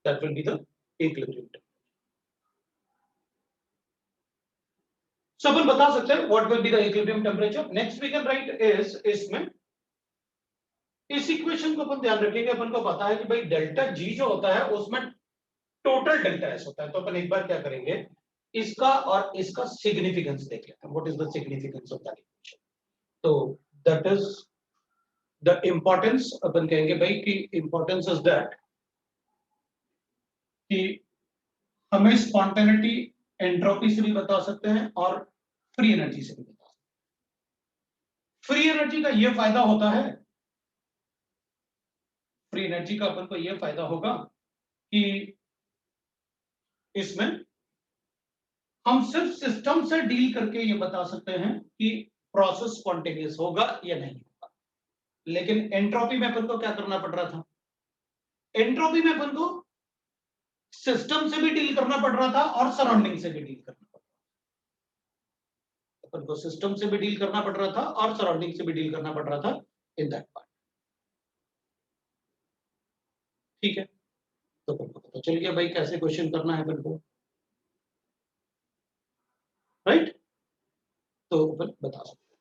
that will be the equilibrium temperature. So अपन बता सकते हैं what will be the equilibrium temperature. Next we can write is, इसमें इस इक्वेशन को अपन ध्यान रखेंगे, अपन को पता है कि भाई डेल्टा जी जो होता है उसमें टोटल डेल्टा एस होता है। तो अपन एक बार क्या करेंगे, इसका और इसका सिग्निफिकेंस देख लेते हैं, what is the significance of that equation. तो दैट इज द इंपॉर्टेंस, अपन कहेंगे भाई कि इंपॉर्टेंस इज दैट कि हमें स्पॉन्टेनिटी एंट्रोपी से भी बता सकते हैं और फ्री एनर्जी से भी बता सकते हैं। फ्री एनर्जी का यह फायदा होता है, फ्री एनर्जी का अपन को यह फायदा होगा कि इसमें हम सिर्फ सिस्टम से डील करके ये बता सकते हैं कि प्रोसेस स्पॉन्टेनियस होगा या नहीं होगा। लेकिन एंट्रोपी में अपन को क्या करना पड़ रहा था, एंट्रोपी में अपन को सिस्टम से भी डील करना पड़ रहा था और सराउंडिंग से भी डील करना पड़ रहा था। अपन को सिस्टम से भी डील करना पड़ रहा था और सराउंडिंग से भी डील करना पड़ रहा था इन दैट पार्ट। ठीक है, तो अपन को पता चल गया भाई कैसे क्वेश्चन करना है अपन को, राइट। तो अपन बता सकते हैं।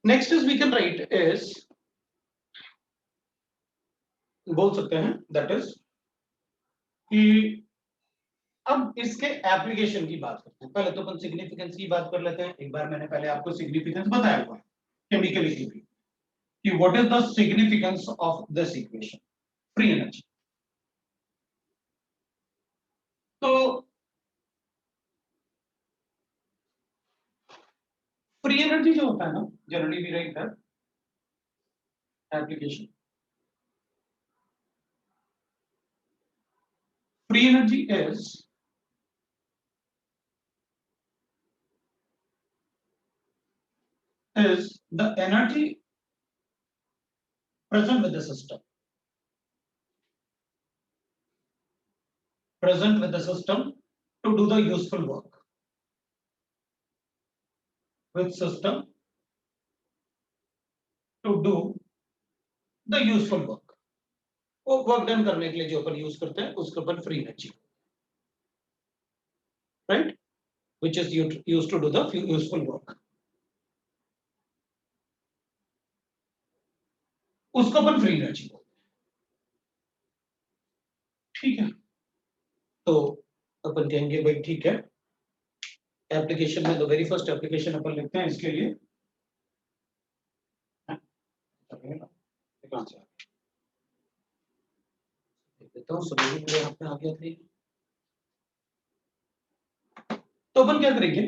Next is we can write is, बोल सकते हैं दैट इज कि अब इसके एप्लीकेशन की बात करते हैं। पहले तो अपन सिग्निफिकेंस की बात कर लेते हैं। एक बार मैंने पहले आपको सिग्निफिकेंस बताया हुआ है केमिकल इक्विलिब्रियम कि what is the significance of this equation, free energy. तो फ्री एनर्जी जो होता है ना, generally we write that application, free energy is the energy present with the system, present with the system to do the useful work, with system to do the useful work। वो work done करने के लिए जो अपन use करते हैं उसको अपन free energy, right, which is used to do the useful work, उसको अपन फ्री एनर्जी बोलते हैं। ठीक है, तो अपन कहेंगे भाई ठीक है, एप्लीकेशन में तो वेरी फर्स्ट एप्लीकेशन अपन लिखते हैं इसके लिए, कहां से देता हूं, सभी मेरे हाथ में आ गया था। तो अपन क्या करेंगे,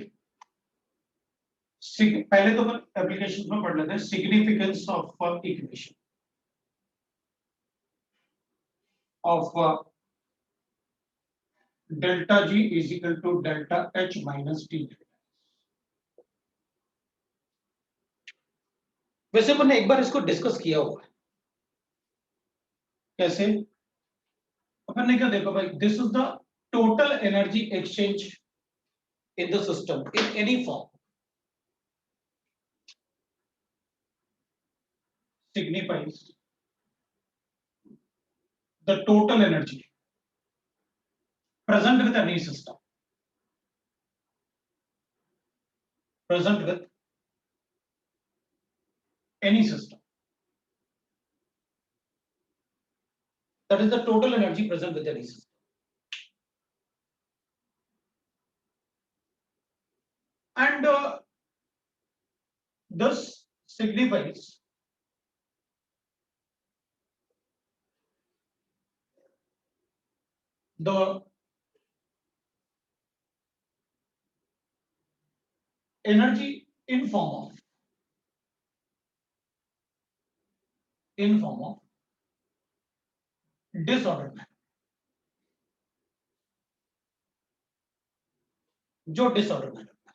पहले तो अपन एप्लीकेशन में पढ़ लेते हैं significance of equation of delta G is equal to delta H minus T. वैसे अपन ने एक बार इसको डिस्कस किया हुआ है, कैसे, अपन ने क्या देखा भाई, this is the total energy exchange in the system in any form, signifies the total energy present with any system, present with any system, that is the total energy present with any system, and this signifies the energy in form of disordered manner, जो disorder manner में।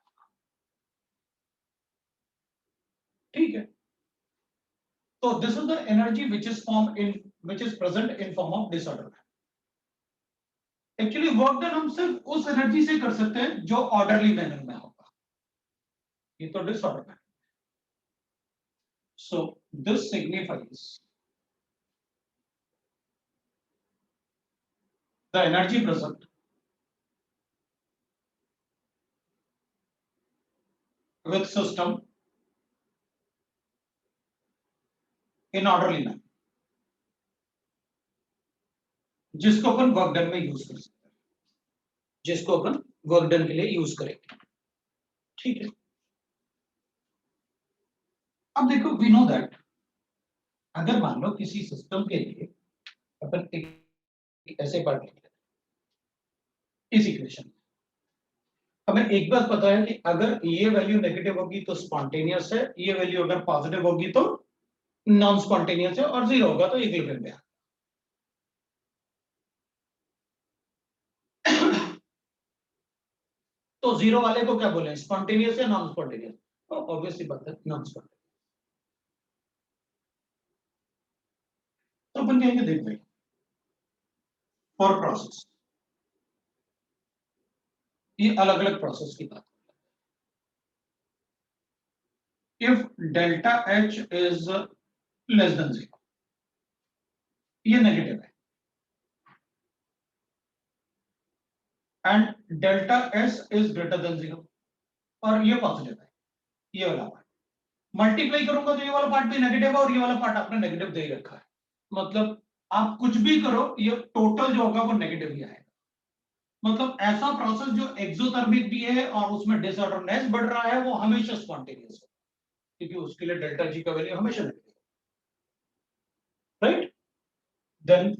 ठीक है, तो this is the energy which is present in form of disorder. Actually work done हम सिर्फ उस energy से कर सकते हैं जो ऑर्डरली मैनर में होगा, ये तो डिसऑर्डर में। So this signifies the energy present with system in orderly manner, जिसको अपन वर्क डन में यूज कर सकते हैं, जिसको अपन वर्क डन के लिए यूज करेंगे। ठीक है, अब देखो वी नो दैट अगर मान लो किसी सिस्टम के लिए अपन एक ऐसे पार्ट लिख लेते हैं इस इक्वेशन में, हमें एक बात पता है कि अगर ये वैल्यू नेगेटिव होगी तो स्पॉन्टेनियस है, ये वैल्यू अगर पॉजिटिव होगी तो नॉन स्पॉन्टेनियस है, और जीरो होगा तो इक्विलिब्रियम में। तो जीरो वाले को क्या बोले, स्पॉन्टेनियस या नॉन स्पॉन्टेनियस? तो ऑब्वियसली बात है नॉन स्पॉन्टेनियस। तो अपन कहेंगे देख भाई फॉर प्रोसेस, ये अलग अलग प्रोसेस की बात, if delta H is less than zero, ये नेगेटिव है, and delta S is greater than zero, और ये पॉजिटिव है, ये वाला पार्ट मल्टीप्लाई करूंगा तो ये वाला पार्ट भी नेगेटिव है, और ये वाला पार्ट आपने नेगेटिव दे रखा है, मतलब आप कुछ भी करो ये टोटल जो होगा वो नेगेटिव ही आएगा। मतलब ऐसा प्रोसेस जो एक्सोथर्मिक भी है और उसमें डिसऑर्डरनेस बढ़ रहा है वो हमेशा स्पॉन्टेनियस है, क्योंकि उसके लिए डेल्टा जी का वैल्यू हमेशा negative, right? Then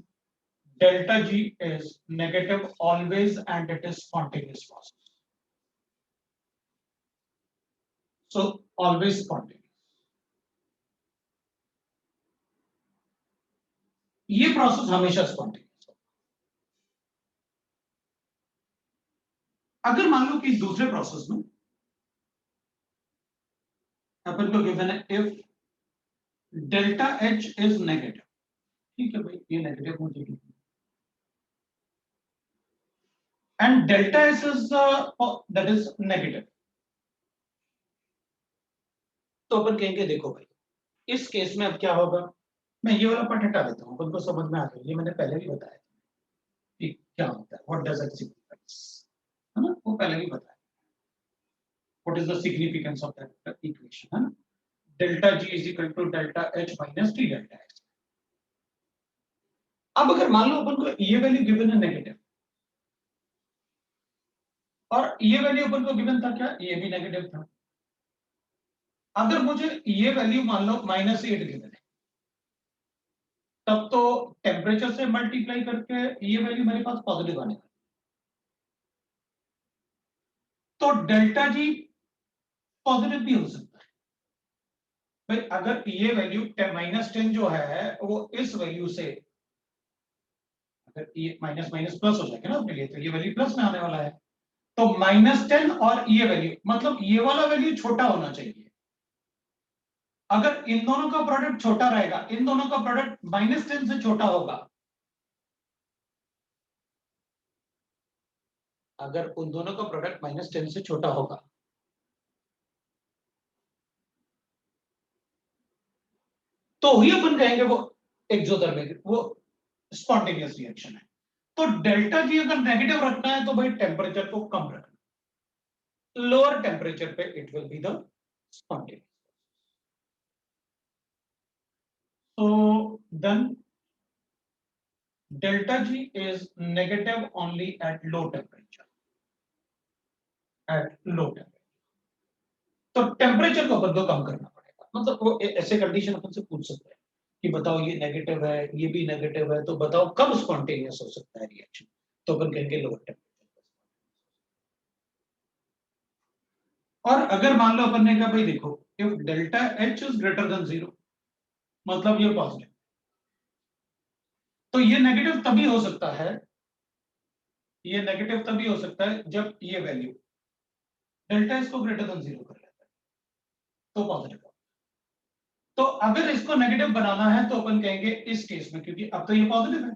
delta G is negative always and it is spontaneous process. So always spontaneous. ये प्रोसेस हमेशा स्पॉन्टेनियस है। अगर मान लो कि दूसरे प्रोसेस में अपन को गिवन है if delta H is negative, ठीक है भाई ये नेगेटिव हो जाएगी, and delta S is that is negative, तो अपन कहेंगे देखो भाई इस केस में अब क्या होगा, मैं ये वाला पार्ट हटा देता हूं, अपन को समझ में आ गया, ये मैंने पहले भी बताया कि क्या होता है, व्हाट डज इट सिग्निफाइज, है ना, वो पहले भी बताया what is the significance of that equation, है ना, delta G is equal to delta H minus T delta X. अब अगर मान लो अपन को ये वैल्यू गिवन है नेगेटिव, और ये वैल्यू अपन को गिवन था क्या, ये भी नेगेटिव था, अगर मुझे ये वैल्यू मान लो -8 गिवन है, तब तो टेम्परेचर से मल्टीप्लाई करके ये वैल्यू मेरे पास पॉजिटिव आने वाली, तो डेल्टा जी पॉजिटिव भी हो सकता है भाई, अगर ये वैल्यू -10 जो है वो इस वैल्यू से, अगर ये माइनस माइनस प्लस हो जाएगा ना अपने लिए, तो ये वैल्यू प्लस में आने वाला है, तो -10 और ये वैल्यू, मतलब ये वाला वैल्यू छोटा होना चाहिए। अगर इन दोनों का प्रोडक्ट छोटा रहेगा, इन दोनों का प्रोडक्ट -10 से छोटा होगा, अगर उन दोनों का प्रोडक्ट -10 से छोटा होगा, तो ही अपन कहेंगे वो एक्सोथर्मिक, वो स्पॉन्टेनियस रिएक्शन है। तो डेल्टा जी अगर नेगेटिव रखना है तो भाई टेम्परेचर को कम रखना, लोअर टेम्परेचर पे it will be the spontaneous. So then delta G is negative only at low temperature. At low temperature. तो टेम्परेचर को अपन को कम करना पड़ेगा, मतलब वो ऐसे कंडीशन अपन से पूछ सकते हैं कि बताओ ये नेगेटिव है, ये भी नेगेटिव है, तो बताओ कब स्पॉन्टेनियस हो सकता है रिएक्शन, तो अपन कहेंगे लोअर टेम्परेचर। और अगर मान लो अपन ने कहा भाई देखो if delta H is greater than zero, मतलब ये पॉजिटिव, तो ये नेगेटिव तभी हो सकता है, ये नेगेटिव तभी हो सकता है जब ये वैल्यू डेल्टा एस को ग्रेटर देन जीरो कर लेता है, तो पॉजिटिव। तो अगर इसको नेगेटिव बनाना है तो अपन कहेंगे इस केस में, क्योंकि अब तो ये पॉजिटिव है,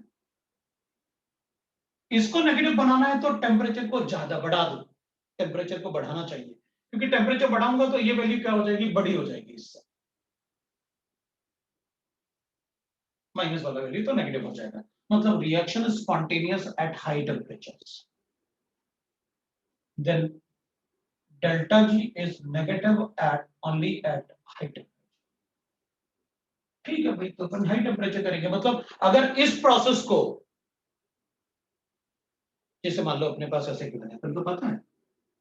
इसको नेगेटिव बनाना है तो टेम्परेचर को ज्यादा बढ़ा दो, टेम्परेचर को बढ़ाना चाहिए, क्योंकि टेम्परेचर बढ़ाऊंगा तो ये वैल्यू क्या हो जाएगी, बड़ी हो जाएगी, इससे माइनस वाला वैल्यू तो नेगेटिव हो जाएगा। मतलब reaction is spontaneous at high temperatures, then delta G is negative at only at high temperature. ठीक है भाई, तो अपन हाई टेम्परेचर करेंगे, मतलब अगर इस प्रोसेस को, जैसे मान लो अपने पास ऐसे गिवन है, अपन को पता है,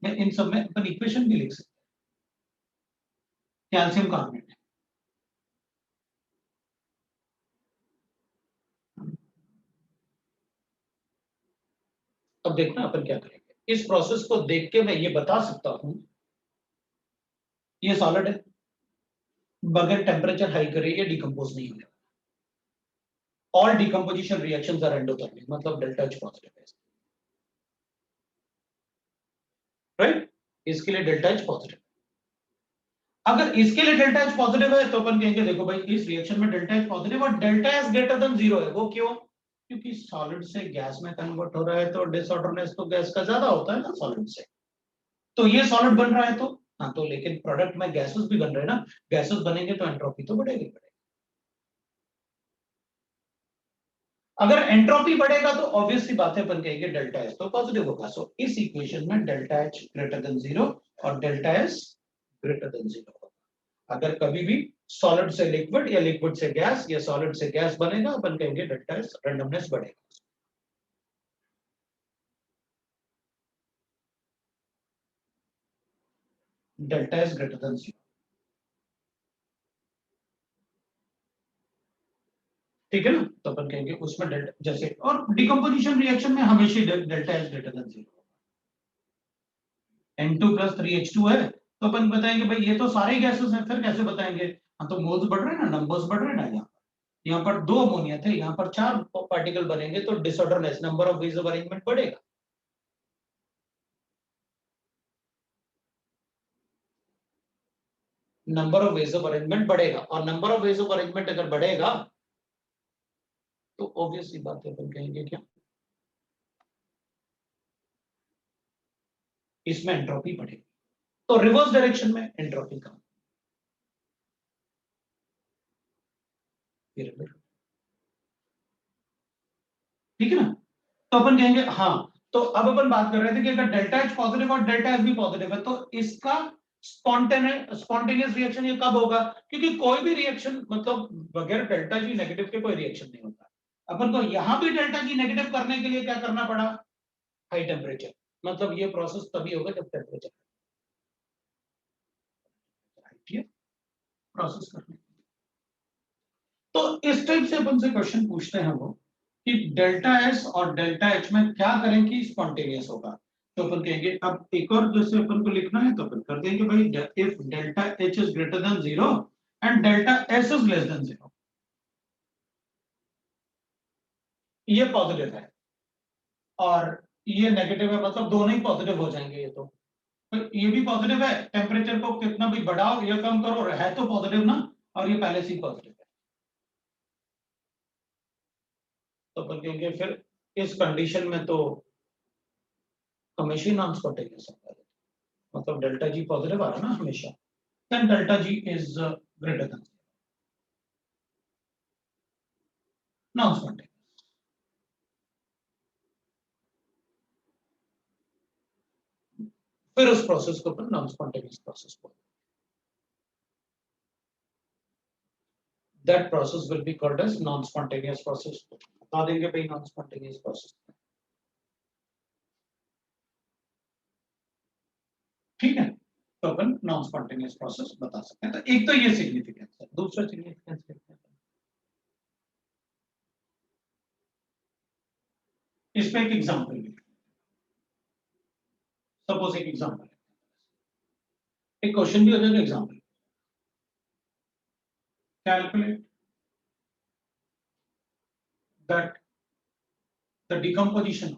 मैं इन सब में अपन इक्वेशन भी लिख सकते हैं, कैल्शियम कार्बोनेट, अब देखना अपन क्या करेंगे, इस प्रोसेस को देख के मैं ये बता सकता हूं ये सॉलिड है, बगैर टेम्परेचर हाई करे ये डिकम्पोज नहीं होगा, all decomposition reactions are endothermic, मतलब डेल्टा एच पॉजिटिव है, राइट, इसके लिए डेल्टा एच पॉजिटिव। अगर इसके लिए डेल्टा एच पॉजिटिव है तो अपन कहेंगे देखो भाई इस रिएक्शन में डेल्टा एच पॉजिटिव और delta H greater than zero है, वो क्यों, क्योंकि सॉलिड से गैस में कन्वर्ट हो रहा है तो डिसऑर्डरनेस तो गैस का ज्यादा होता है ना सॉलिड से, तो ये सॉलिड बन रहा है तो हाँ, तो लेकिन प्रोडक्ट में गैसेस भी बन रहे हैं ना, गैसेस बनेंगे तो एंट्रोपी तो बढ़ेगी बढ़ेगी, अगर एंट्रोपी बढ़ेगा तो ऑब्वियस सी बात है अपन कहेंगे डेल्टा एच तो पॉजिटिव होगा, सो इस इक्वेशन में delta H greater than zero और delta S greater than zero होगा। अगर कभी भी सॉलिड से लिक्विड या लिक्विड से गैस या सॉलिड से गैस बनेगा, अपन कहेंगे डेल्टा एस रैंडमनेस बढ़ेगा। Delta S greater than zero, ठीक है ना, तो अपन कहेंगे उसमें डेल्टा जैसे, और डिकम्पोजिशन रिएक्शन में हमेशा delta S greater than zero, N2 plus 3H2 है तो अपन बताएंगे भाई ये तो सारे गैसेस हैं, फिर कैसे बताएंगे, हाँ तो मोल्स बढ़ रहे हैं ना, नंबर्स बढ़ रहे हैं ना, यहाँ पर दो अमोनिया थे, यहाँ पर चार पार्टिकल बनेंगे तो disorderness number of ways of arrangement बढ़ेगा, number of ways of arrangement बढ़ेगा, और number of ways of arrangement अगर बढ़ेगा तो ऑब्वियसली बात है अपन कहेंगे क्या, इसमें एंट्रोपी बढ़ेगी, तो रिवर्स डायरेक्शन में एंट्रोपी कम, ठीक है ना, तो अपन कहेंगे हाँ, तो अब अपन बात कर रहे थे कि अगर डेल्टा एच पॉजिटिव और डेल्टा एस भी पॉजिटिव है तो इसका स्पॉन्टेनियस रिएक्शन ये कब होगा, क्योंकि कोई भी रिएक्शन मतलब बगैर डेल्टा जी नेगेटिव के कोई रिएक्शन नहीं होता, अपन को यहां भी डेल्टा जी नेगेटिव करने के लिए क्या करना पड़ा, हाई टेम्परेचर, मतलब ये प्रोसेस तभी होगा जब टेम्परेचर हाई है प्रोसेस करने, तो इस टाइप से अपन से क्वेश्चन पूछते हैं वो कि डेल्टा एस और डेल्टा एच में क्या करें कि स्पॉन्टेनियस होगा, तो अपन कहेंगे अब एक और जैसे अपन को लिखना है तो अपन कर देंगे भाई if delta H is greater than zero and delta S is less than zero, ये पॉजिटिव है और ये नेगेटिव है, मतलब दोनों ही पॉजिटिव हो जाएंगे, तो ये भी पॉजिटिव है, टेम्परेचर को कितना भी बढ़ाओ या कम करो है तो पॉजिटिव ना, और ये पहले से ही पॉजिटिव है, तो अपन कहेंगे फिर इस कंडीशन में तो हमेशा नॉन स्पॉन्टेनियस होगा, मतलब डेल्टा जी पॉजिटिव आ रहा है ना हमेशा, then delta G is greater than non spontaneous, फिर उस प्रोसेस को अपन नॉन स्पॉन्टेनियस प्रोसेस बोलते हैं, that process will be called as non spontaneous process, बता देंगे भाई नॉन स्पॉन्टेनियस प्रोसेस, ठीक है, तो अपन नॉन स्पॉन्टेनियस प्रोसेस बता सकते हैं, तो एक तो ये सिग्निफिकेंस है, दूसरा सिग्निफिकेंस देखते हैं इस पे एक एग्जांपल, सपोज एक एग्जांपल, एक क्वेश्चन भी हो जाएगा example, calculate that the decomposition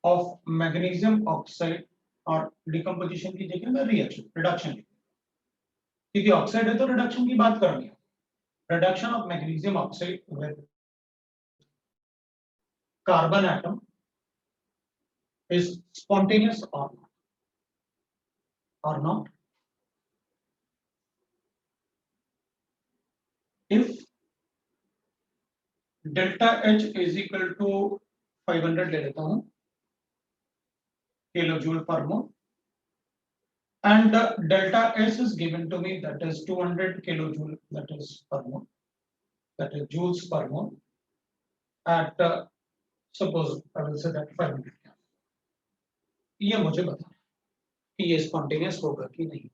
of magnesium oxide और डिकम्पोजिशन की जगह मैं रिएक्शन रिडक्शन लिख, क्योंकि ऑक्साइड है तो रिडक्शन की बात करेंगे। Reduction of magnesium oxide with carbon atom is spontaneous or not? If delta H is equal to 500 ले लेता हूं किलोजूल पर मोल, and delta S is given to me, that is 200 kilojoule, that is per mole, that is joules per mole at suppose I will say that 500. ये मुझे बताना कि ये spontaneous होगा कि नहीं।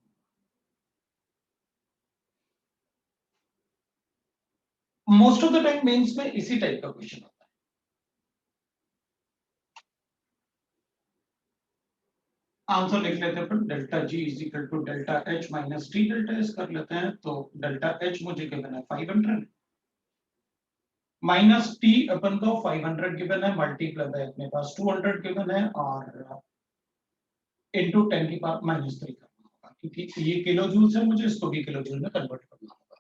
Most of the time mains में इसी टाइप का क्वेश्चन होता है। आंसर लिख लेते हैं, delta G is equal to delta H minus T delta S कर लेते हैं। तो डेल्टा एच मुझे गिवन है 500 माइनस टी अपन को 500 गिवन है, मल्टीप्लाई बाय अपने पास 200 गिवन है और इनटू 10 की पावर माइनस 3 करना होगा, क्योंकि ये किलो जूल्स है, मुझे इसको भी किलो जूल में कन्वर्ट करना होगा।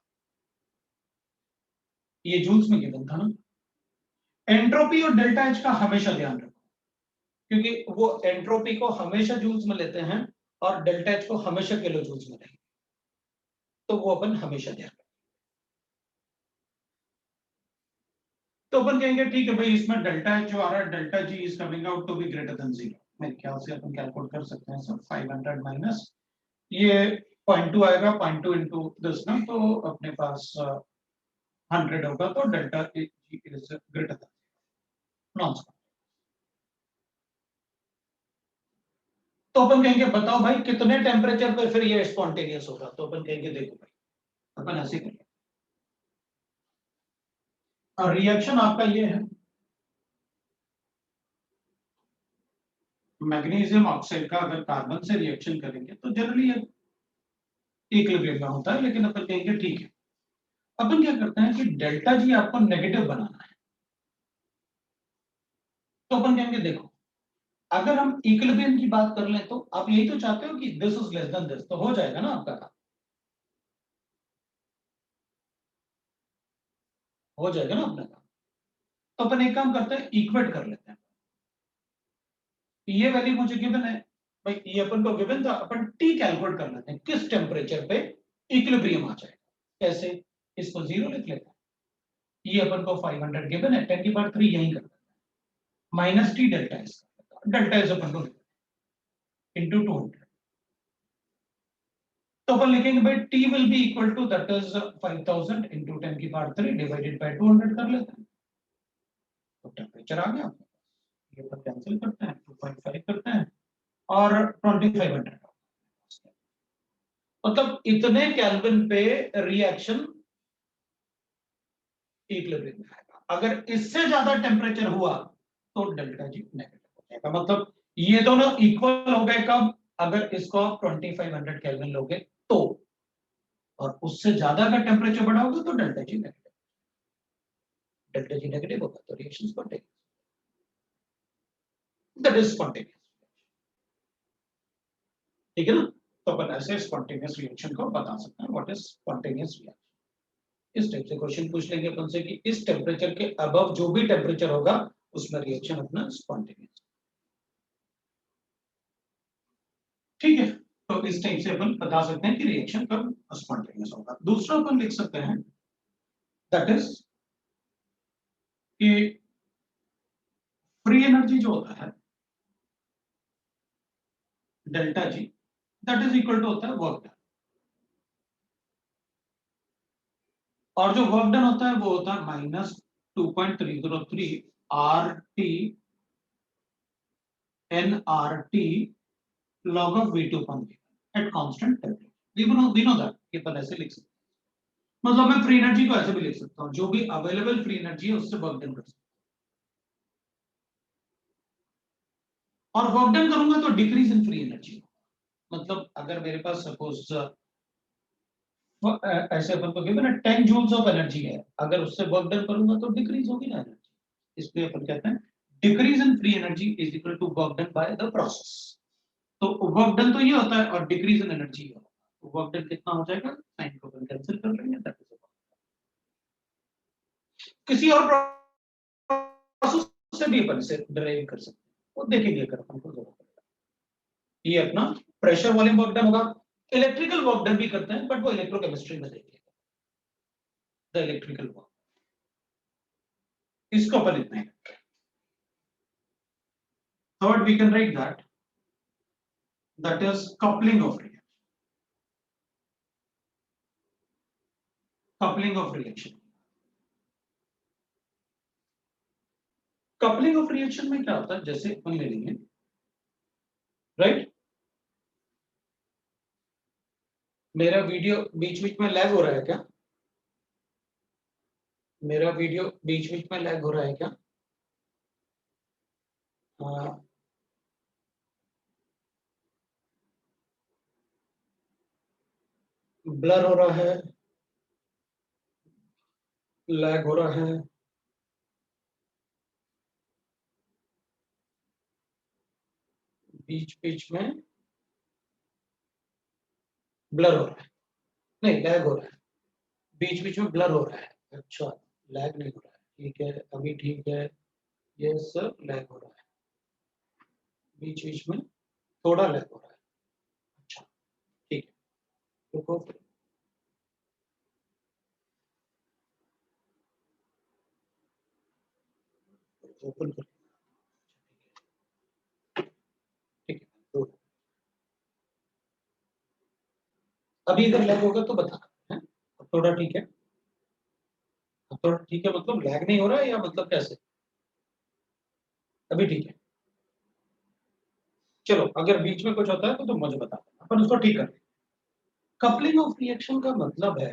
ये जूल्स में गिवन था ना। एंट्रोपी और डेल्टा एच का हमेशा ध्यान रखो, क्योंकि वो एंट्रोपी को हमेशा जूल्स में लेते हैं और डेल्टा एच को हमेशा किलो जूल्स में लेंगे, तो वो अपन हमेशा ध्यान रखें। तो अपन कहेंगे ठीक है भाई, इसमें डेल्टा एच जो आ रहा है, delta G is coming out to be greater than 0। मेरे ख्याल से अपन कैलकुलेट कर सकते हैं सर। 500 माइनस ये 0.2 आएगा, 0.2 इनटू दिस ना, तो अपने पास 100 होगा, तो delta G is greater than non. तो अपन कहेंगे बताओ भाई कितने टेम्परेचर पे फिर ये स्पॉन्टेनियस होगा। तो अपन कहेंगे देखो भाई, अपन ऐसे करेंगे, और रिएक्शन आपका ये है, मैग्नीशियम ऑक्साइड का अगर कार्बन से रिएक्शन करेंगे तो जनरली इक्विलिब्रियम में होता है, लेकिन अपन कहेंगे ठीक है, अपन क्या करते हैं कि डेल्टा जी आपको नेगेटिव बनाना है। तो अपन कहेंगे देखो, अगर हम इक्विलिब्रियम की बात कर लें तो आप यही तो चाहते हो कि this is less than this, तो हो जाएगा ना आपका काम, हो जाएगा ना अपना काम। तो अपन एक काम करते हैं, इक्वेट कर लेते हैं। ये वैल्यू मुझे गिवन है भाई, ये अपन को गिवन था, अपन टी कैलकुलेट कर लेते हैं किस टेम्परेचर पे इक्विलिब्रियम आ जाएगा। कैसे, इसको 0 लिख लेते हैं, ये अपन को 500 गिवन है, 10 की पावर 3 यहीं कर देते हैं, minus T delta S, delta S अपन को इनटू 200। तो अपन लिखेंगे भाई T will be equal to that is 5000 into 10 की पावर 3 डिवाइडेड बाय 200 कर लेते हैं, तो टेम्परेचर आ गया। ये पर कैंसिल करते हैं, 2.5 करते हैं और 2500, मतलब इतने केल्विन पे रिएक्शन इक्विलिब्रियम में आएगा। अगर इससे ज्यादा टेम्परेचर हुआ तो डेल्टा जी नेगेटिव हो जाएगा। मतलब ये दोनों इक्वल हो गए कब, अगर इसको आप 2500 केल्विन लोगे तो, और उससे ज्यादा अगर टेम्परेचर बढ़ा होगा तो डेल्टा जी नेगेटिव, डेल्टा जी नेगेटिव होगा तो reaction spontaneous, that is spontaneous. ठीक है ना। तो अपन ऐसे स्पॉन्टेनियस रिएक्शन को बता सकते हैं, व्हाट इज स्पॉन्टेनियस रिएक्शन। इस टाइप से क्वेश्चन पूछ लेंगे अपन से कि इस टेम्परेचर के अबव जो भी टेम्परेचर होगा उसमें रिएक्शन अपना स्पॉन्टेनियस। ठीक है, तो इस टाइप से अपन बता सकते हैं कि रिएक्शन कब स्पॉन्टेनियस होगा। दूसरा अपन लिख सकते हैं दैट इज कि फ्री एनर्जी जो होता है delta G, that is equal to होता है वर्क डन, और जो वर्क डन होता है वो होता है minus 2.303 R T n R T log of V2 at constant temperature। we know that ये अपन ऐसे लिख सकते हैं। मतलब मैं फ्री एनर्जी को ऐसे भी लिख सकता हूँ, जो भी अवेलेबल फ्री एनर्जी है उससे वर्क डन कर सकता हूँ, और वर्क डन करूंगा तो डिक्रीज इन फ्री एनर्जी। मतलब अगर मेरे पास सपोज ऐसे अपन को गिवन है 10 जूल्स ऑफ एनर्जी है, अगर उससे वर्क डन करूंगा तो डिक्रीज होगी ना एनर्जी, इसलिए अपन कहते हैं decrease in free energy is equal to work done by the process. तो वर्क डन तो ये होता है और डिक्रीज इन एनर्जी होगा, तो वर्क डन कितना हो जाएगा, साइन को अपन कैंसिल कर लेंगे, दैट इज किसी और प्रोसेस से भी अपन इसे डिराइव कर सकते हैं, वो देखेंगे अगर अपन को जरूरत पड़ेगा। ये अपना प्रेशर वॉल्यूम वर्क डन होगा। इलेक्ट्रिकल वर्क डन भी करते हैं बट वो इलेक्ट्रोकेमिस्ट्री में देखिएगा, द इलेक्ट्रिकल वर्क, इसको अपन इतना ही। Third we can write that is coupling of reaction, coupling of reaction, coupling of reaction में क्या होता है, जैसे अपन ले लेंगे, राइट, मेरा वीडियो बीच बीच में लैग हो रहा है क्या, मेरा वीडियो बीच बीच में लैग हो रहा है क्या, ब्लर हो रहा है, लैग हो रहा है, बीच बीच में ब्लर हो रहा है, नहीं लैग हो रहा है, बीच बीच में ब्लर हो रहा है, अच्छा लैग नहीं हो रहा है, ठीक है अभी ठीक है, ये सर लैग हो रहा है, बीच बीच में थोड़ा लैग हो रहा है, अच्छा ठीक है, रुको फिर ओपन कर, ठीक है तो अभी इधर लैग होगा तो बताना है, अब थोड़ा ठीक है, अब थोड़ा ठीक है, मतलब लैग नहीं हो रहा है या मतलब कैसे, अभी ठीक है, चलो अगर बीच में कुछ होता है तो तुम मुझे बता देना, अपन उसको ठीक कर लेंगे। कपलिंग ऑफ रिएक्शन का मतलब है,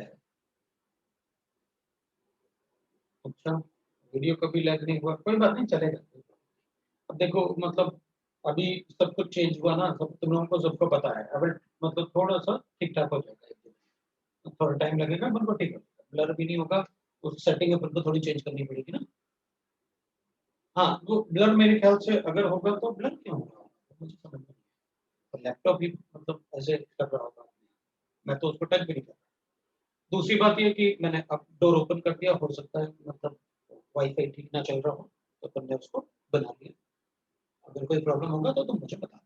अच्छा वीडियो कभी लैग नहीं हुआ, कोई बात नहीं चलेगा, अब देखो मतलब अभी सब कुछ चेंज हुआ ना, सब तुम लोगों को सबको पता है, अब मतलब थोड़ा सा ठीक ठाक हो जाएगा, एक दिन थोड़ा टाइम लगेगा अपन को, ठीक है, ब्लर भी नहीं होगा, उस सेटिंग अपन को थोड़ी चेंज करनी पड़ेगी ना, हाँ वो ब्लर मेरे ख्याल से अगर होगा तो ब्लर क्यों होगा, मुझे समझ नहीं, तो लैपटॉप भी मतलब ऐसे कर रहा होगा, मैं तो उसको टच भी नहीं कर रहा। दूसरी बात ये कि मैंने अब डोर ओपन कर दिया, हो सकता है मतलब वाईफाई ठीक ना चल रहा हो, तो अपन ने उसको बना लिया, अगर कोई प्रॉब्लम होगा तो तुम मुझे बता।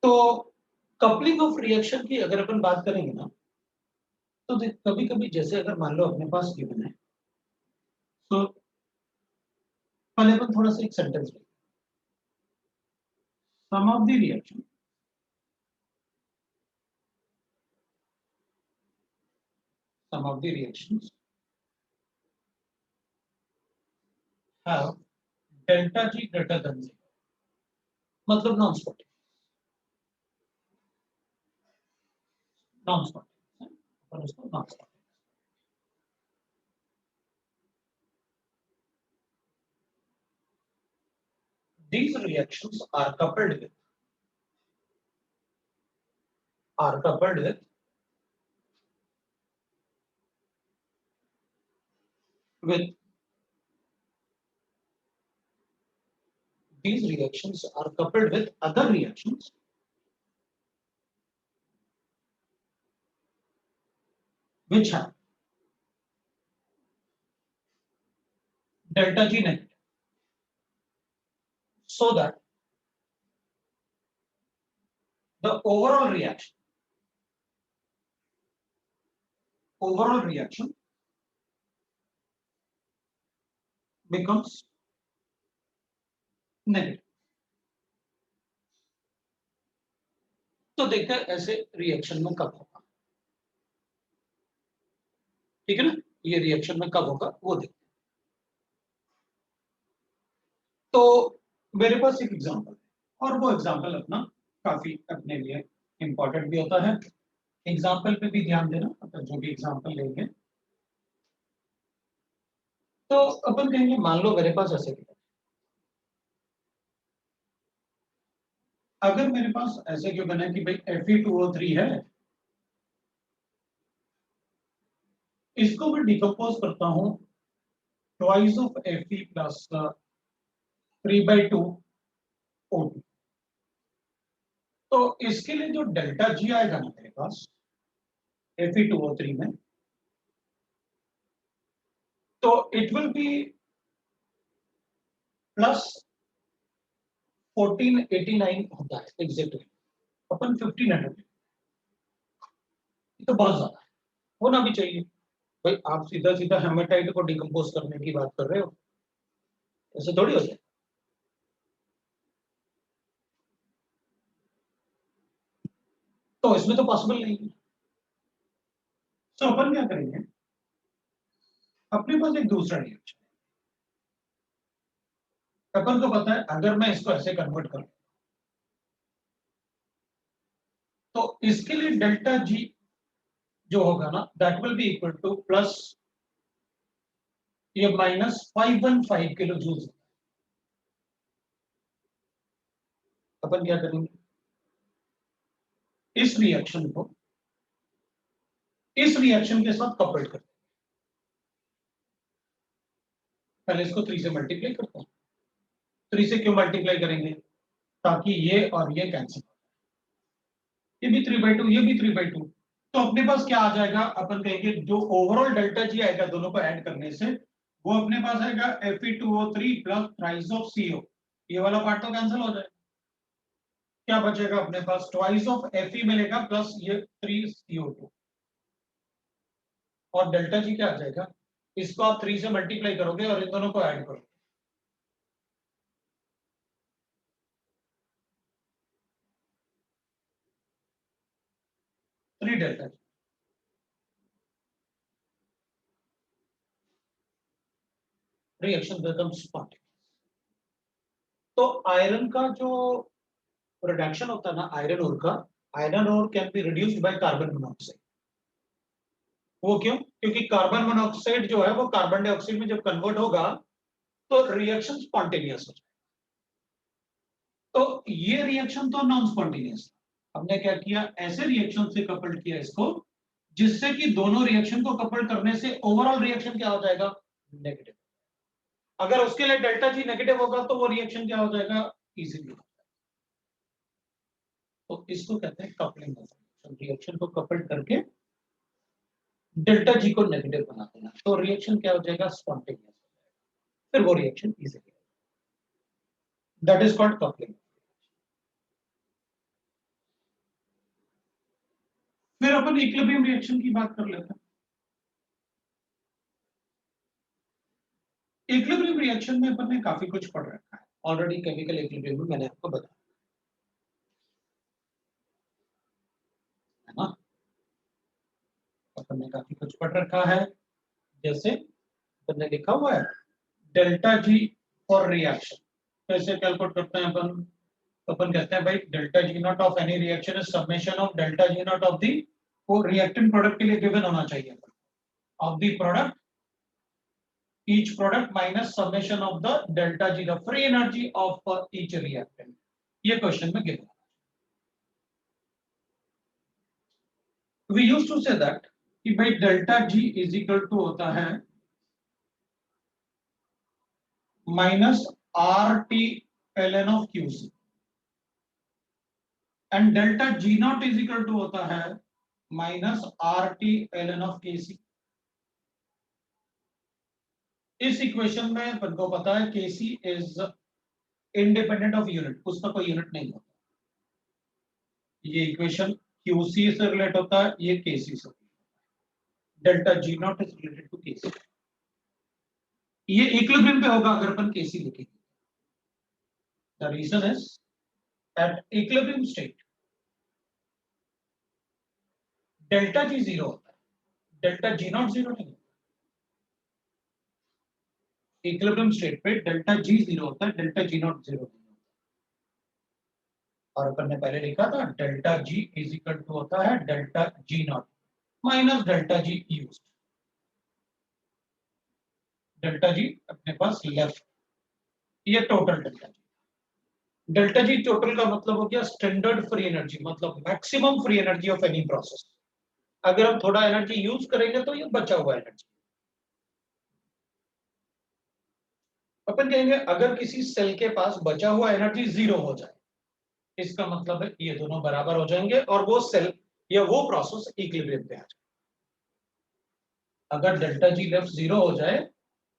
तो कपलिंग ऑफ रिएक्शन की अगर अपन बात करेंगे ना, तो कभी कभी जैसे अगर मान लो अपने पास गिवन है, तो पहले अपन थोड़ा सा एक सेंटेंस लेंगे, sum of the reaction, sum of the reactions have delta G greater than 0, मतलब नॉन स्पॉटिंग, नॉन स्पॉटिंग अपन उसको non spotting, these reactions are coupled with these reactions are coupled with other reactions which have delta G negative, so that the overall reaction becomes negative. तो देखते हैं ऐसे reaction में कब होगा, ठीक है ना, ये रिएक्शन में कब होगा वो देखते हैं। तो मेरे पास एक एग्जांपल है और वो एग्जांपल अपना काफी अपने लिए इंपॉर्टेंट भी होता है, एग्जाम्पल पे भी ध्यान देना, मतलब जो भी एग्जाम्पल लेंगे, तो अपन कहेंगे मान लो मेरे पास ऐसे, अगर मेरे पास ऐसे क्यों बना कि भाई Fe2O3 है, इसको मैं डिकम्पोज करता हूं twice of Fe plus 3/2 O2। तो इसके लिए जो डेल्टा जी आएगा ना मेरे पास Fe2O3 में, तो इट विल बी प्लस 1489 होता है एग्जैक्टली, अपन 1500, तो बहुत ज्यादा है, होना भी चाहिए भाई। आप सीधा सीधा हेमेटाइट को डिकम्पोज करने की बात कर रहे हो, ऐसे थोड़ी हो जाए। तो इसमें तो पॉसिबल नहीं है। तो अपन क्या करेंगे, अपने पास एक दूसरा रिएक्शन, अपन को पता है अगर मैं इसको ऐसे कन्वर्ट करूं तो इसके लिए डेल्टा जी जो होगा ना that will be equal two plus ये माइनस 515 किलो जूल। अपन क्या करेंगे, इस रिएक्शन को इस रिएक्शन के साथ कपल्ड करते हैं। पहले इसको 3 से मल्टीप्लाई करते हैं। 3 से क्यों मल्टीप्लाई करेंगे, ताकि ये और ये कैंसिल, ये भी 3/2, ये भी 3/2। तो अपने पास क्या आ जाएगा, अपन कहेंगे जो ओवरऑल डेल्टा जी आएगा दोनों को ऐड करने से, वो अपने पास आएगा Fe2O3 plus thrice of CO। ये वाला पार्ट तो कैंसिल हो जाएगा, क्या बचेगा अपने पास, ट्वाइस ऑफ Fe मिलेगा प्लस ये 3CO2, और डेल्टा जी क्या आ जाएगा, इसको आप 3 से मल्टीप्लाई करोगे और इन दोनों को ऐड करोगे, 3 delta G. Reaction becomes spontaneous. तो आयरन का जो रिडक्शन होता है ना आयरन ओर का, iron ore can be reduced by carbon monoxide. वो क्यों, क्योंकि कार्बन मोनोऑक्साइड जो है वो कार्बन डाइऑक्साइड में जब कन्वर्ट होगा तो रिएक्शन स्पॉन्टेनियस हो जाएगा। तो ये रिएक्शन तो नॉन स्पॉन्टेनियस, हमने क्या किया, ऐसे रिएक्शन से कपल्ड किया इसको जिससे कि दोनों रिएक्शन को कपल्ड करने से ओवरऑल रिएक्शन क्या हो जाएगा, नेगेटिव। अगर उसके लिए डेल्टा जी नेगेटिव होगा तो वो रिएक्शन क्या हो जाएगा, इजीली। तो इसको कहते हैं कपलिंग ऑफ रिएक्शन, रिएक्शन को कपल्ड करके डेल्टा जी को नेगेटिव बना देना, तो रिएक्शन क्या हो जाएगा, स्पॉन्टेनियस, फिर वो reaction easily, that is called coupling. फिर अपन इक्विलिब्रियम रिएक्शन की बात कर लेते हैं। इक्विलिब्रियम रिएक्शन में अपन ने काफी कुछ पढ़ रखा है ऑलरेडी, केमिकल इक्विलिब्रियम में मैंने आपको बताया है ना, अपन ने काफी कुछ पढ़ रखा है। जैसे अपन ने लिखा हुआ है डेल्टा जी फॉर रिएक्शन, कैसे कैलकुलेट करते हैं अपन, तो अपन कहते हैं भाई delta G not of any reaction is summation of delta G not of the, वो रिएक्टेंट प्रोडक्ट के लिए गिवन होना चाहिए, of the product each product minus summation of the delta G, the free energy of each reactant। ये question में given. We used to say that कि भाई delta G is equal to होता है minus RT ln of QC and delta G naught is equal to होता है minus RT ln of KC। इस equation में अपन को पता है KC is independent of unit, उसका कोई यूनिट नहीं होता। ये इक्वेशन QC से रिलेट होता है, ये KC से, delta G not is related to KC। ये इक्विलिब्रियम पे होगा अगर अपन KC लिखेंगे। The reason is at equilibrium state delta G zero होता है, डेल्टा G नॉट जीरो नहीं। इक्विलिब्रियम स्टेट पे डेल्टा G जीरो होता है, डेल्टा G नॉट जीरो नहीं होता। और अपन ने पहले लिखा था delta G is equal to होता है delta G not minus delta G used. Delta G अपने पास लेफ्ट, ये total delta G। Delta G total का मतलब हो गया स्टैंडर्ड फ्री एनर्जी, मतलब maximum free energy of any process. अगर हम थोड़ा एनर्जी यूज करेंगे तो ये बचा हुआ एनर्जी। अपन कहेंगे अगर किसी सेल के पास बचा हुआ एनर्जी 0 हो जाए, इसका मतलब है ये दोनों बराबर हो जाएंगे और वो सेल या वो प्रोसेस इक्विलिब्रियम पे आ जाए। अगर डेल्टा जी लेफ्ट 0 हो जाए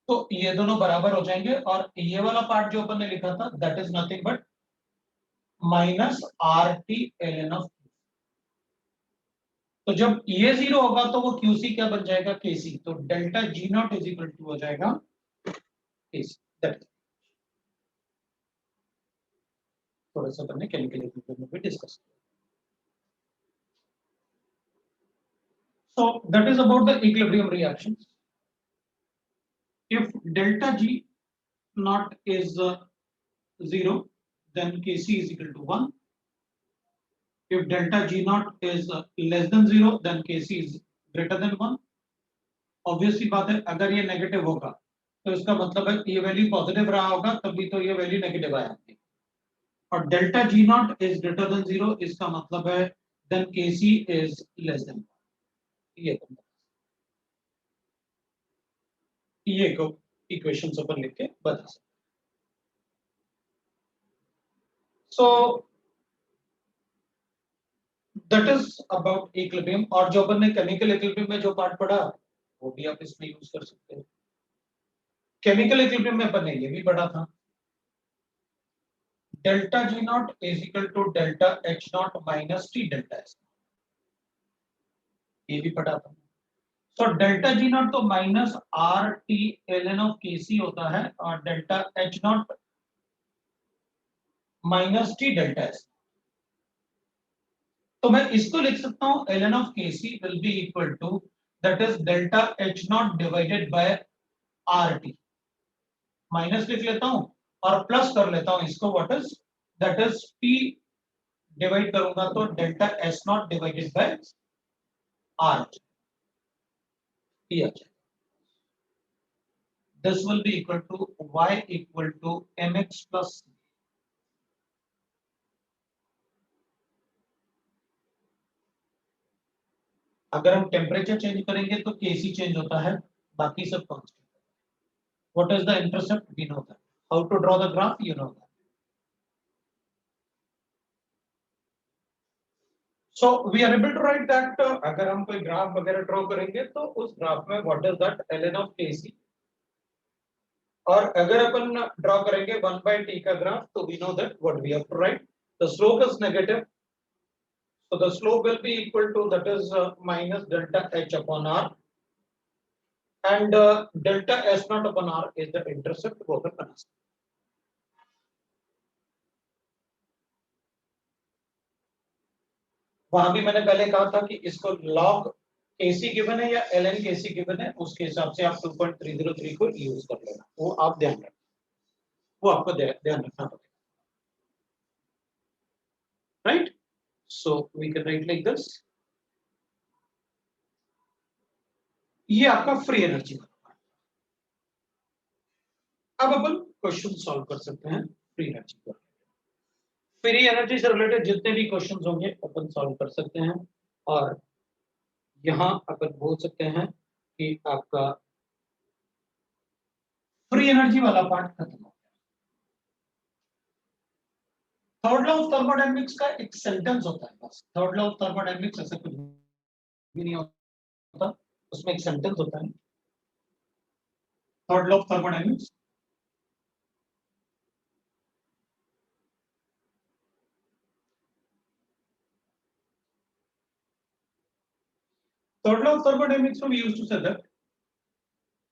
तो ये दोनों बराबर हो जाएंगे और ये वाला पार्ट जो अपन ने लिखा था that is nothing but minus R T L N of. तो जब ये 0 होगा तो वो क्यूसी क्या बन जाएगा, केसी। तो delta G not is equal to हो जाएगा केसी। दैट थोड़ा सा अपने केमिकल इक्विलिब्रियम में भी डिस्कस किया। So that is about the equilibrium reactions. If delta G naught is 0, then Kc is equal to 1. If delta G naught is less than 0, then Kc is greater than 1. Obviously बात है, अगर ये negative होगा तो इसका मतलब है ये वैल्यू पॉजिटिव रहा होगा तभी तो ये वैल्यू नेगेटिव आया है। और delta G naught is greater than 0 इसका मतलब है then Kc is less than 1. ये को इक्वेशंस अपन लिख के बता सकते। So that is about equilibrium। और जो अपन ने केमिकल इक्विलिब्रियम में जो पार्ट पढ़ा वो भी आप इसमें यूज कर सकते हैं। केमिकल इक्विलिब्रियम में अपन ने ये भी पढ़ा था, delta G not is equal to delta H naught minus T delta S, ये भी पढ़ा था। तो डेल्टा जी नॉट तो minus R T L N of K C होता है और delta H naught minus T delta S. तो मैं इसको लिख सकता हूं L N of K C will be equal to that is delta H not divided by R T, minus लिख लेता हूं और प्लस कर लेता हूं इसको, what is that is P divide करूंगा तो delta S not divided by R T. This will be equal to y equal to mx plus. अगर हम टेम्परेचर चेंज करेंगे तो केसी चेंज होता है, बाकी सब constant. What is the intercept, we know that. How to draw the graph, you know that. So we are able to write that अगर हम कोई ग्राफ वगैरह ड्रॉ करेंगे तो उस ग्राफ में what is that ln of KC, और अगर अपन ड्रॉ करेंगे 1/t का ग्राफ तो we know that what we have to write, the slope is negative, so the slope will be equal to that is minus delta h upon r, and delta s naught upon r is the intercept वो अपन बना सकते। वहां भी मैंने पहले कहा था कि इसको log केसी गिवन है या ln केसी गिवन है उसके हिसाब से आप 2.303 को यूज कर लेना, वो आप ध्यान रखना, वो आपको ध्यान रखना पड़ेगा, right. So we can write like this, ये आपका फ्री एनर्जी। अब अपन क्वेश्चन सॉल्व कर सकते हैं फ्री एनर्जी पर। फ्री एनर्जी से रिलेटेड जितने भी क्वेश्चंस होंगे अपन सॉल्व कर सकते हैं, और यहां अपन बोल सकते हैं कि आपका फ्री एनर्जी वाला पार्ट खत्म हो गया। थर्ड लॉ ऑफ थर्मोडायनेमिक्स का एक सेंटेंस होता है बस, थर्ड लॉ ऑफ थर्मोडायनेमिक्स ऐसा कुछ भी नहीं होता, उसमें एक सेंटेंस होता है third law of thermodynamics. Third law of thermodynamics, we used to say that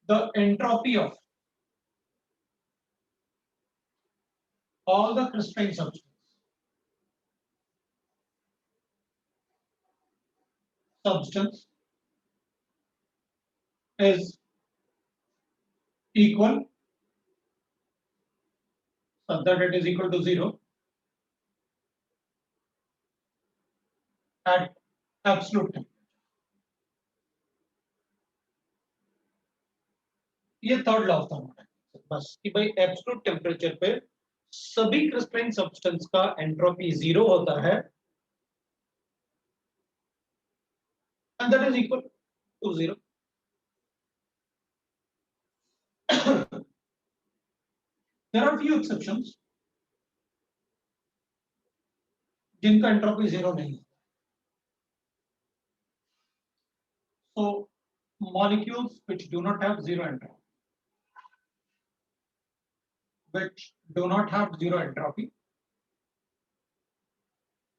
the entropy of all the crystalline substance is equal, so that it is equal to 0 at absolute temperature। ये third law of thermodynamics बस कि भाई absolute temperature पे सभी crystalline substance का entropy 0 होता है, and that is equal to 0। There are few exceptions जिनका एंट्रोपी जीरो नहीं है. So molecules which do not have zero entropy,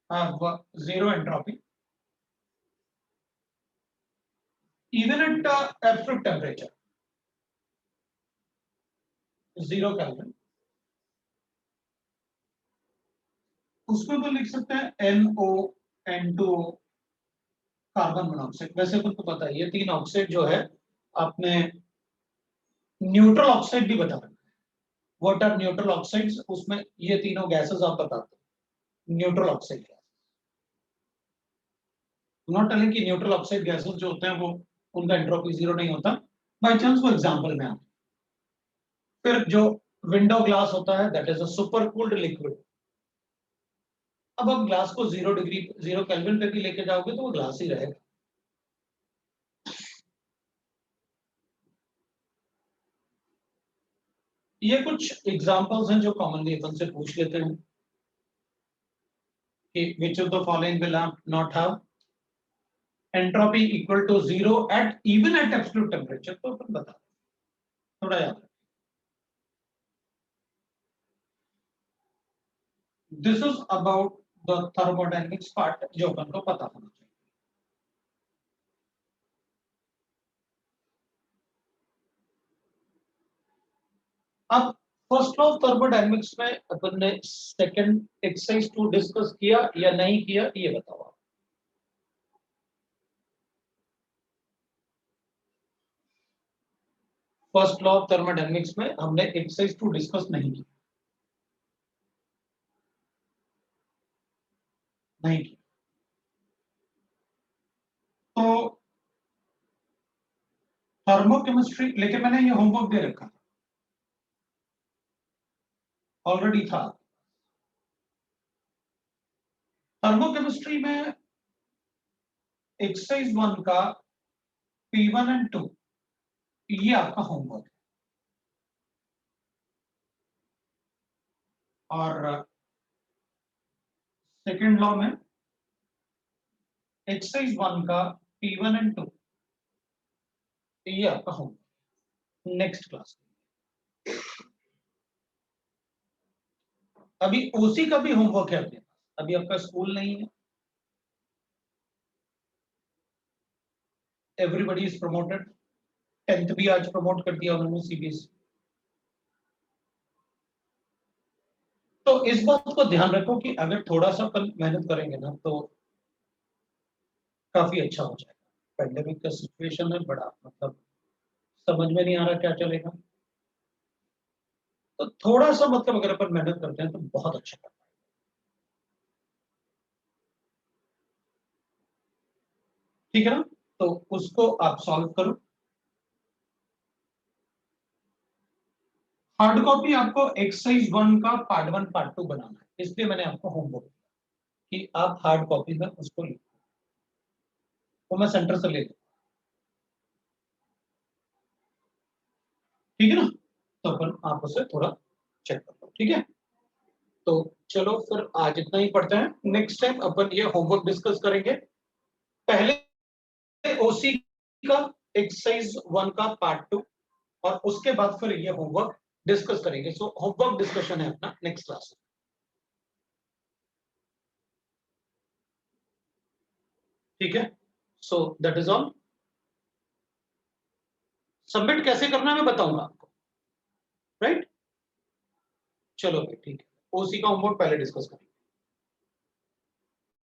have zero entropy even at absolute temperature, 0 Kelvin. उसमें तो लिख सकते हैं NO, N2O, कार्बन मोनोऑक्साइड. वैसे तो पता है ये तीन ऑक्साइड जो है आपने न्यूट्रल ऑक्साइड भी बता रहे. व्हाट आर न्यूट्रल ऑक्साइड्स, उसमें ये तीनों गैसेस आप बताते हैं neutral oxide gas. Not telling कि न्यूट्रल ऑक्साइड गैसेस जो होते हैं वो उनका एंट्रोपी जीरो नहीं होता. बाय चांस वो एग्जांपल में आता. फिर जो विंडो ग्लास होता है that is a super cooled liquid. अब आप ग्लास को 0 डिग्री 0 केल्विन पे भी लेके जाओगे तो वो ग्लास ही रहेगा. ये कुछ एग्जांपल्स हैं जो कॉमनली अपन से पूछ लेते हैं कि which of the following will not have entropy equal to 0 at even at absolute temperature. तो अपन बता थोड़ा याद रखें. This is about the thermodynamics part जो अपन को पता होना चाहिए. अब फर्स्ट लॉ ऑफ थर्मोडायनेमिक्स में अपन ने सेकंड एक्सरसाइज 2 डिस्कस किया या नहीं किया ये बताओ. फर्स्ट लॉ ऑफ थर्मोडायनेमिक्स में हमने एक्सरसाइज 2 डिस्कस नहीं की. तो थर्मोकेमिस्ट्री, लेकिन मैंने ये होमवर्क दे रखा ऑलरेडी था. थर्मोकेमिस्ट्री में एक्सरसाइज 1 का P1 एंड 2 ये आपका होमवर्क है. और सेकेंड लॉ में एक्सरसाइज 1 का P1 एंड 2 ये आपका होमवर्क नेक्स्ट क्लास. अभी ओसी का भी होमवर्क है अपने पास. अभी आपका स्कूल नहीं है. Everybody is promoted. 10th भी आज प्रमोट कर दिया उन्होंने सीबीएसई. तो इस बात को ध्यान रखो कि अगर थोड़ा सा अपन मेहनत करेंगे ना तो काफी अच्छा हो जाएगा. पेंडेमिक का सिचुएशन है बड़ा, मतलब समझ में नहीं आ रहा क्या चलेगा. तो थोड़ा सा मतलब अगर अपन मेहनत करते हैं तो बहुत अच्छा करता है. ठीक है ना. तो उसको आप सॉल्व करो. हार्ड कॉपी आपको एक्सरसाइज 1 का पार्ट 1 पार्ट 2 बनाना है. इसलिए मैंने आपको होमवर्क दिया कि आप हार्ड कॉपी में उसको लिखो. तो मैं सेंटर से ले लूं. ठीक है ना. तो अपन आप उसे थोड़ा चेक कर लो. ठीक है. तो चलो फिर आज इतना ही पढ़ते हैं. नेक्स्ट टाइम अपन ये होमवर्क डिस्कस करेंगे. पहले ओसी का एक्सरसाइज 1 का पार्ट 2 और उसके बाद फिर ये होमवर्क डिस्कस करेंगे. सो होमवर्क डिस्कशन है अपना नेक्स्ट क्लास. ठीक है. सो दैट इज ऑल. सबमिट कैसे करना है मैं बताऊंगा आपको. राइट. चलो ठीक है. ओसी का होमवर्क पहले डिस्कस करेंगे.